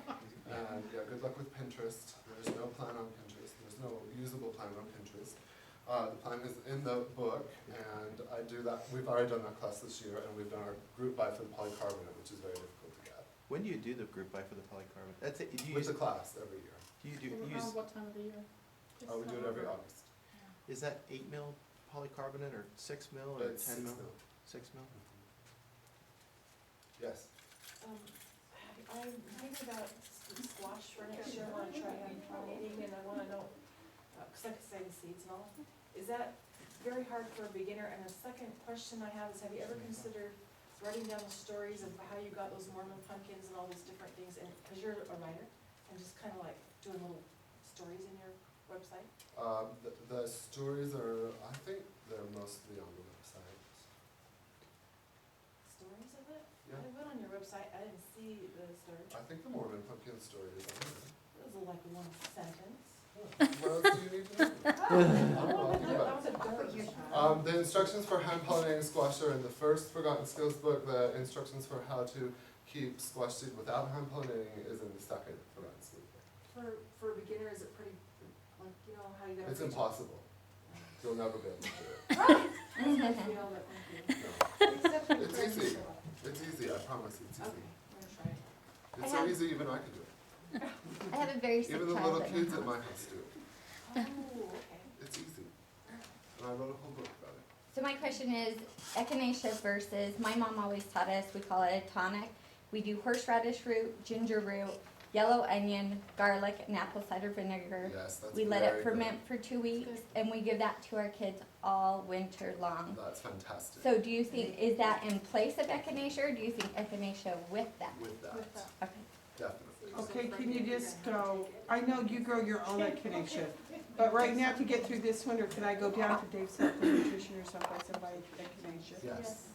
And yeah, good luck with Pinterest. There's no plan on Pinterest. There's no usable plan on Pinterest. The plan is in the book, and I do that. We've already done that class this year, and we've done our group buy for the polycarbonate, which is very difficult to get. When do you do the group buy for the polycarbonate? That's it, do you With use, the class every year. Around what time of the year? We do it every August. is that 8 mil polycarbonate, or 6 mil, or It's 10 6 mil? mil. 6 mil? Yes. I'm thinking about squash for next year. I wanna try pollinating and I wanna know, cause I could say the seeds and all. Is that very hard for a beginner? And the second question I have is, have you ever considered writing down the stories of how you got those Mormon pumpkins and all those different things? And, cause you're a writer, and just kinda like doing little stories in your website? The stories are, I think they're mostly on the website. Stories of it? Yeah. I went on your website, I didn't see the story. I think the Mormon pumpkin story is on there. It was like one sentence. What else do you need to know? That was a dirt. The instructions for hand pollinating squash are in the first Forgotten Skills book. The instructions for how to keep squash seed without hand pollinating is in the second Forgotten Skills book. For a beginner, is it pretty, like, you know, how you gotta. It's reach- impossible. You'll never be able to do it. It's feel that one thing. No. It's easy. It's easy, I promise it's Okay, easy. I'm gonna try it. It's so easy even I could do it. I have a very sick Even the child little at kids at home. my house do it. Oh, okay. It's easy. And I wrote a whole book about it. So my question is, echinacea versus, my mom always taught us, we call it a tonic. We do horseradish root, ginger root, yellow onion, garlic, and apple cider vinegar. Yes, that's We let it very ferment for 2 weeks, and we give that to our kids all winter long. good. That's fantastic. So do you think, is that in place of echinacea, or do you think echinacea with that? With that, Okay. definitely. Okay, can you just go, I know you grow your own echinacea, but right now to get through this winter, can I go down to Dave's Health and Nutrition or someplace and buy echinacea? Yes.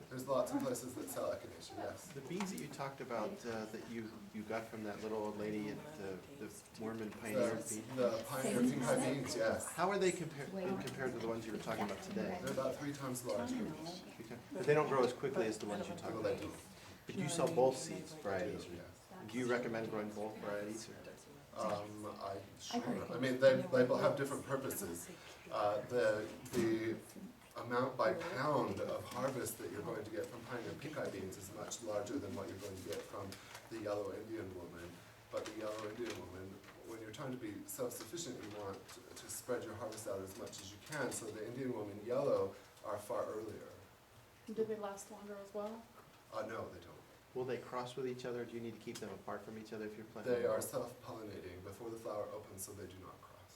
There's lots of places that sell echinacea, yes. The beans that you talked about, that you got from that little old lady at the Mormon Pioneer bean, The Pioneer Pink High beans, yes. how are they compared to the ones you were talking about today? They're about 3 times larger. But they don't grow as quickly as the ones you talked Well, about. they do. But you sell both seeds varieties. Yes. Do you recommend growing both varieties? Sure. I mean, they have different purposes. The amount by pound of harvest that you're going to get from Pioneer Pink Eye beans is much larger than what you're going to get from the Yellow Indian Woman. But the Yellow Indian Woman, when you're trying to be self-sufficient, you want to spread your harvest out as much as you can. So the Indian Woman Yellow are far earlier. Do they last longer as well? No, they don't. Will they cross with each other? Do you need to keep them apart from each other if you're planting? They are self-pollinating before the flower opens, so they do not cross.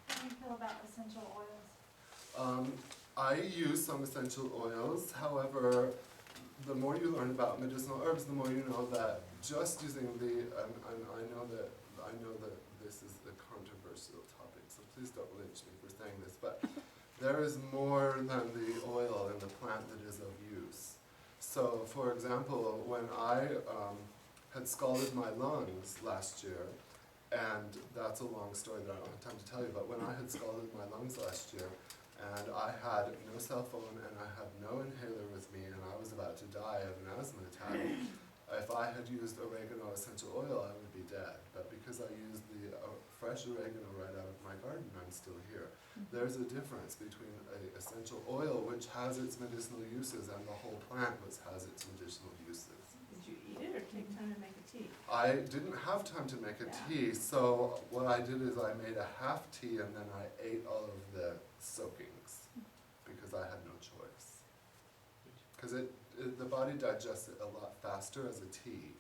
How do you feel about essential oils? I use some essential oils. However, the more you learn about medicinal herbs, the more you know that just using the, and I know that this is a controversial topic, so please don't lynch me for saying this, but there is more than the oil in the plant that is of use. So, for example, when I had scalded my lungs last year, and that's a long story that I don't have time to tell you, but when I had scalded my lungs last year, and I had no cell phone, and I had no inhaler with me, and I was about to die of an asthma attack, if I had used oregano essential oil, I would be dead. But because I used the fresh oregano right out of my garden, I'm still here. There's a difference between an essential oil, which has its medicinal uses, and the whole plant, which has its medicinal uses. Did you eat it or take time to make a tea? I didn't have time to make a tea, so what I did is I made a half tea and then I ate all of the soakings because I had no choice. Because the body digests it a lot faster as a tea.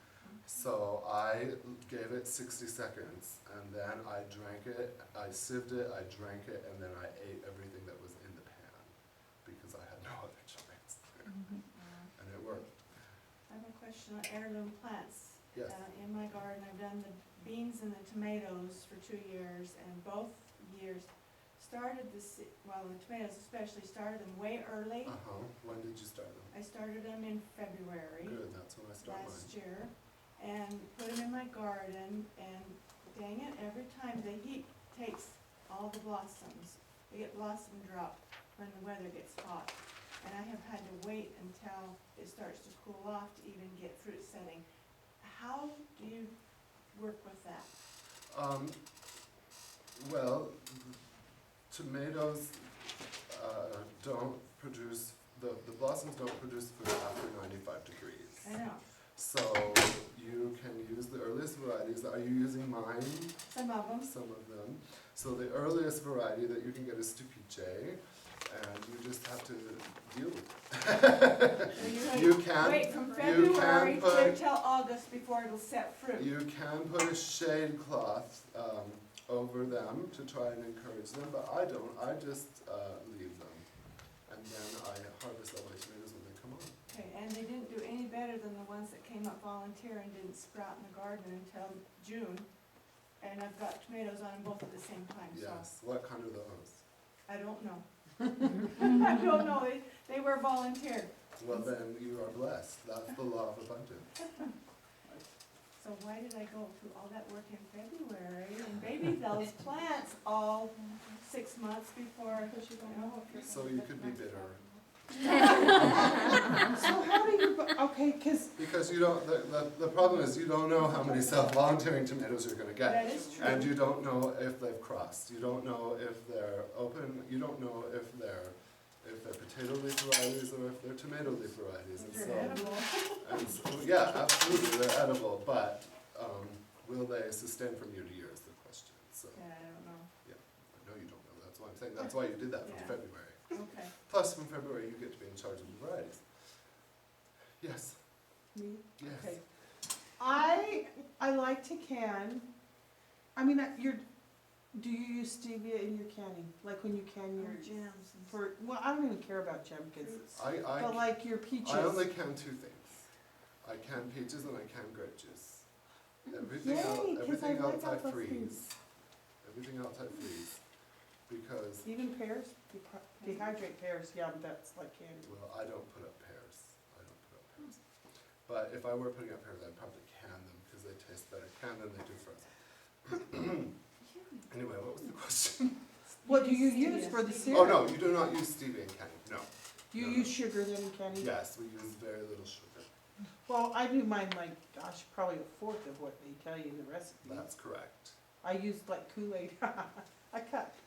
So I gave it 60 seconds and then I drank it, I sieved it, I drank it, and then I ate everything that was in the pan because I had no other choice. And it worked. I have a question on heirloom plants. Yes. In my garden, I've done the beans and the tomatoes for 2 years, and both years started the tomatoes especially started them way early. When did you start them? I started them in February Good, that's when I start last mine. year, and put them in my garden, and dang it, every time the heat takes all the blossoms. They get blossom drop when the weather gets hot. And I have had to wait until it starts to cool off to even get fruit setting. How do you work with that? Well, tomatoes don't produce, the blossoms don't produce fruit after 95 degrees. I know, So you can use the earliest varieties. Are you using mine? some of them. Some of them. So the earliest variety that you can get is Stupice, and you just have to deal with it. You can Wait from February put- till August before it'll set fruit. You can put a shade cloth over them to try and encourage them, but I don't. I just leave them, and then I harvest all my tomatoes when they come on. Okay, and they didn't do any better than the ones that came up volunteer and didn't sprout in the garden until June. And I've got tomatoes on them both at the same time, so Yes. What kind are those? I don't know. I don't know, they were volunteered. Well, then you are blessed. That's the law of abundance. So why did I go through all that work in February and baby those plants all 6 months before, So you could be bitter. So how do you, okay, cause, Because you don't, the problem is you don't know how many self-volunteering tomatoes you're gonna get. that is true. And you don't know if they've crossed. You don't know if they're open. You don't know if they're potato leaf varieties or if they're tomato leaf varieties. And They're so, edible. and so, yeah, absolutely, they're edible, but will they sustain from year to year is the question. So, Yeah, I don't know. I know you don't know. That's why I'm saying. That's why you did that from Yeah. February. Okay. Plus, from February, you get to be in charge of the varieties. Yes. me? Yes. Okay. I like to can. I mean, do you use stevia in your canning? Like when you can your Jams and for? Well, I don't even care about jam because, but like your peaches. I only can two things. I can peaches and I can grape juice. Everything Yay, else, 'cause everything I like else I all those freeze. things. Everything else I freeze. Because, Even pears, dehydrate pears. Yeah, that's like candy. well, I don't put up pears. But if I were putting up pears, I'd probably can them because they taste better canned than they do frozen. Anyway, what was the question? What do you use for the syrup? Oh, no, you do not use stevia in canning, no. Do you No, use sugar then in canning? Yes, we use very little sugar. Well, I do mine like, gosh, probably a fourth of what they tell you in the recipe. That's correct. I use like Kool-Aid, a cup.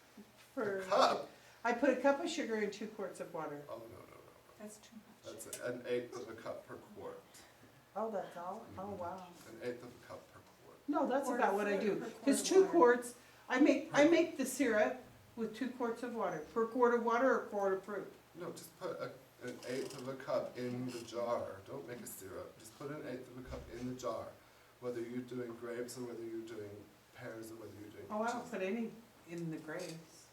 A cup? I put a cup of sugar in 2 quarts of water. Oh, no. that's too much. That's an eighth of a cup per quart. Oh, that's all? Oh, wow. An eighth of a cup per quart. No, that's Quart about of what I fruit do. per quart Cause of 2 water. quarts, I make the syrup with 2 quarts of water. Per quart of water or quart of fruit? No, just put an eighth of a cup in the jar. Don't make a syrup. Just put an eighth of a cup in the jar. Whether you're doing grapes or whether you're doing pears or whether you're doing Oh, I don't peaches. put any in the grapes.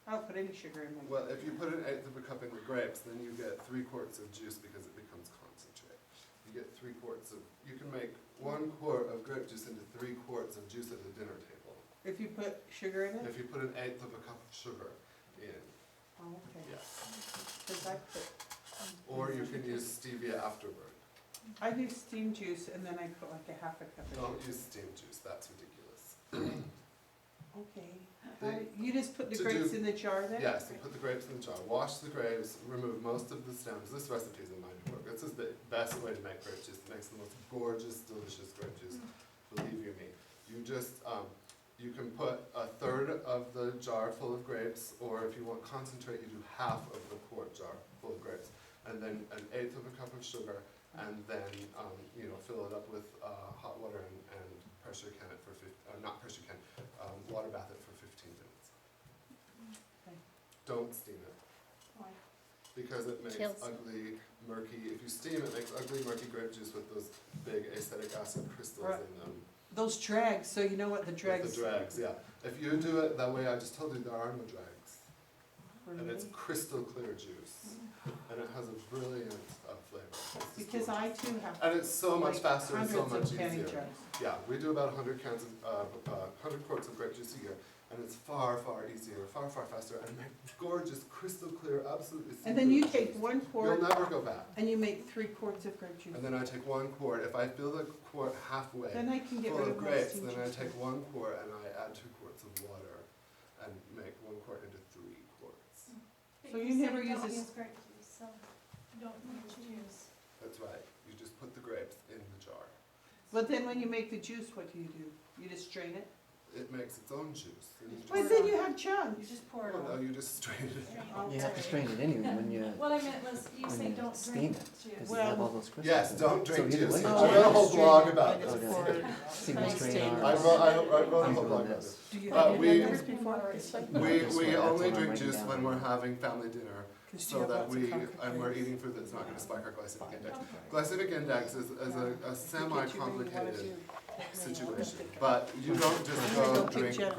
I don't put any sugar in my. Well, if you put an eighth of a cup in the grapes, then you get 3 quarts of juice because it becomes concentrate. You get 3 quarts of, you can make 1 quart of grape juice into 3 quarts of juice at a dinner table. If you put sugar in it? If you put an eighth of a cup of sugar in, Oh, okay. yeah. Because I put, Or you can use stevia afterward. I do steamed juice and then I put like a half a cup of Don't sugar. use steamed juice, that's ridiculous. Okay. They- You just put the to grapes do- in the jar then? Yes, you put the grapes in the jar, wash the grapes, remove most of the stems. This recipe is in my new book. This is the best way to make grape juice. It makes the most gorgeous, delicious grape juice, believe you me. You just, you can put a third of the jar full of grapes, or if you want concentrate, you do half of the quart jar full of grapes. And then an eighth of a cup of sugar, and then, you know, fill it up with hot water and pressure can it for not pressure can, water bath it for 15 minutes. Okay. Don't steam it, Why? because it makes Kills. ugly, murky, if you steam it, makes ugly, murky grape juice with those big acetic acid crystals Right. in them. Those drags, so you know what the drags. With the dregs, yeah. If you do it that way I just told you, there are no dregs. And it's Really? crystal clear juice. And it has a brilliant flavor. It's just Because delicious. I too have. And it's so much like faster and so hundreds much of canning easier. jars. Yeah, we do about 100 cans of, 100 quarts of grape juice a year, and it's far, far easier, far, far faster, and gorgeous, crystal clear, absolutely. And then you seamless take juice. 1 You'll quart never go back. and you make 3 quarts of grape juice. And then I take 1 quart, if I fill the quart halfway Then I can get full rid of of my grapes, steamed then I juice. take 1 quart and I add 2 quarts of water, and make 1 quart into 3 quarts. So you never use Don't this- use grape juice, so don't use juice. That's right, you just put the grapes in the jar. But then when you make the juice, what do? You just strain it? It makes its own juice. And you just, But then you have chunks. You just pour it oh, no, on. you just strain it. You have to strain it anyway when you, What I meant was, you when say you don't steam drink it, juice. because you have all those crystals. Yes, in it. don't drink So either juice. way, I Oh, you wrote a I whole just blog strain- about I just this. pour it. see I the strain strain are. it. I wrote a These whole are blog on about this. this. Do you Uh, have we- any others before? Not this We one, that's only what I'm drink writing juice down. when we're having family dinner, 'Cause so you have that lots of and we're complications. eating food that's not gonna spike our glycemic index. Okay. Glycemic index is a If you get you where you wanna semi-complicated do, situation, but you don't just I'm gonna go go pick drink Jen- grape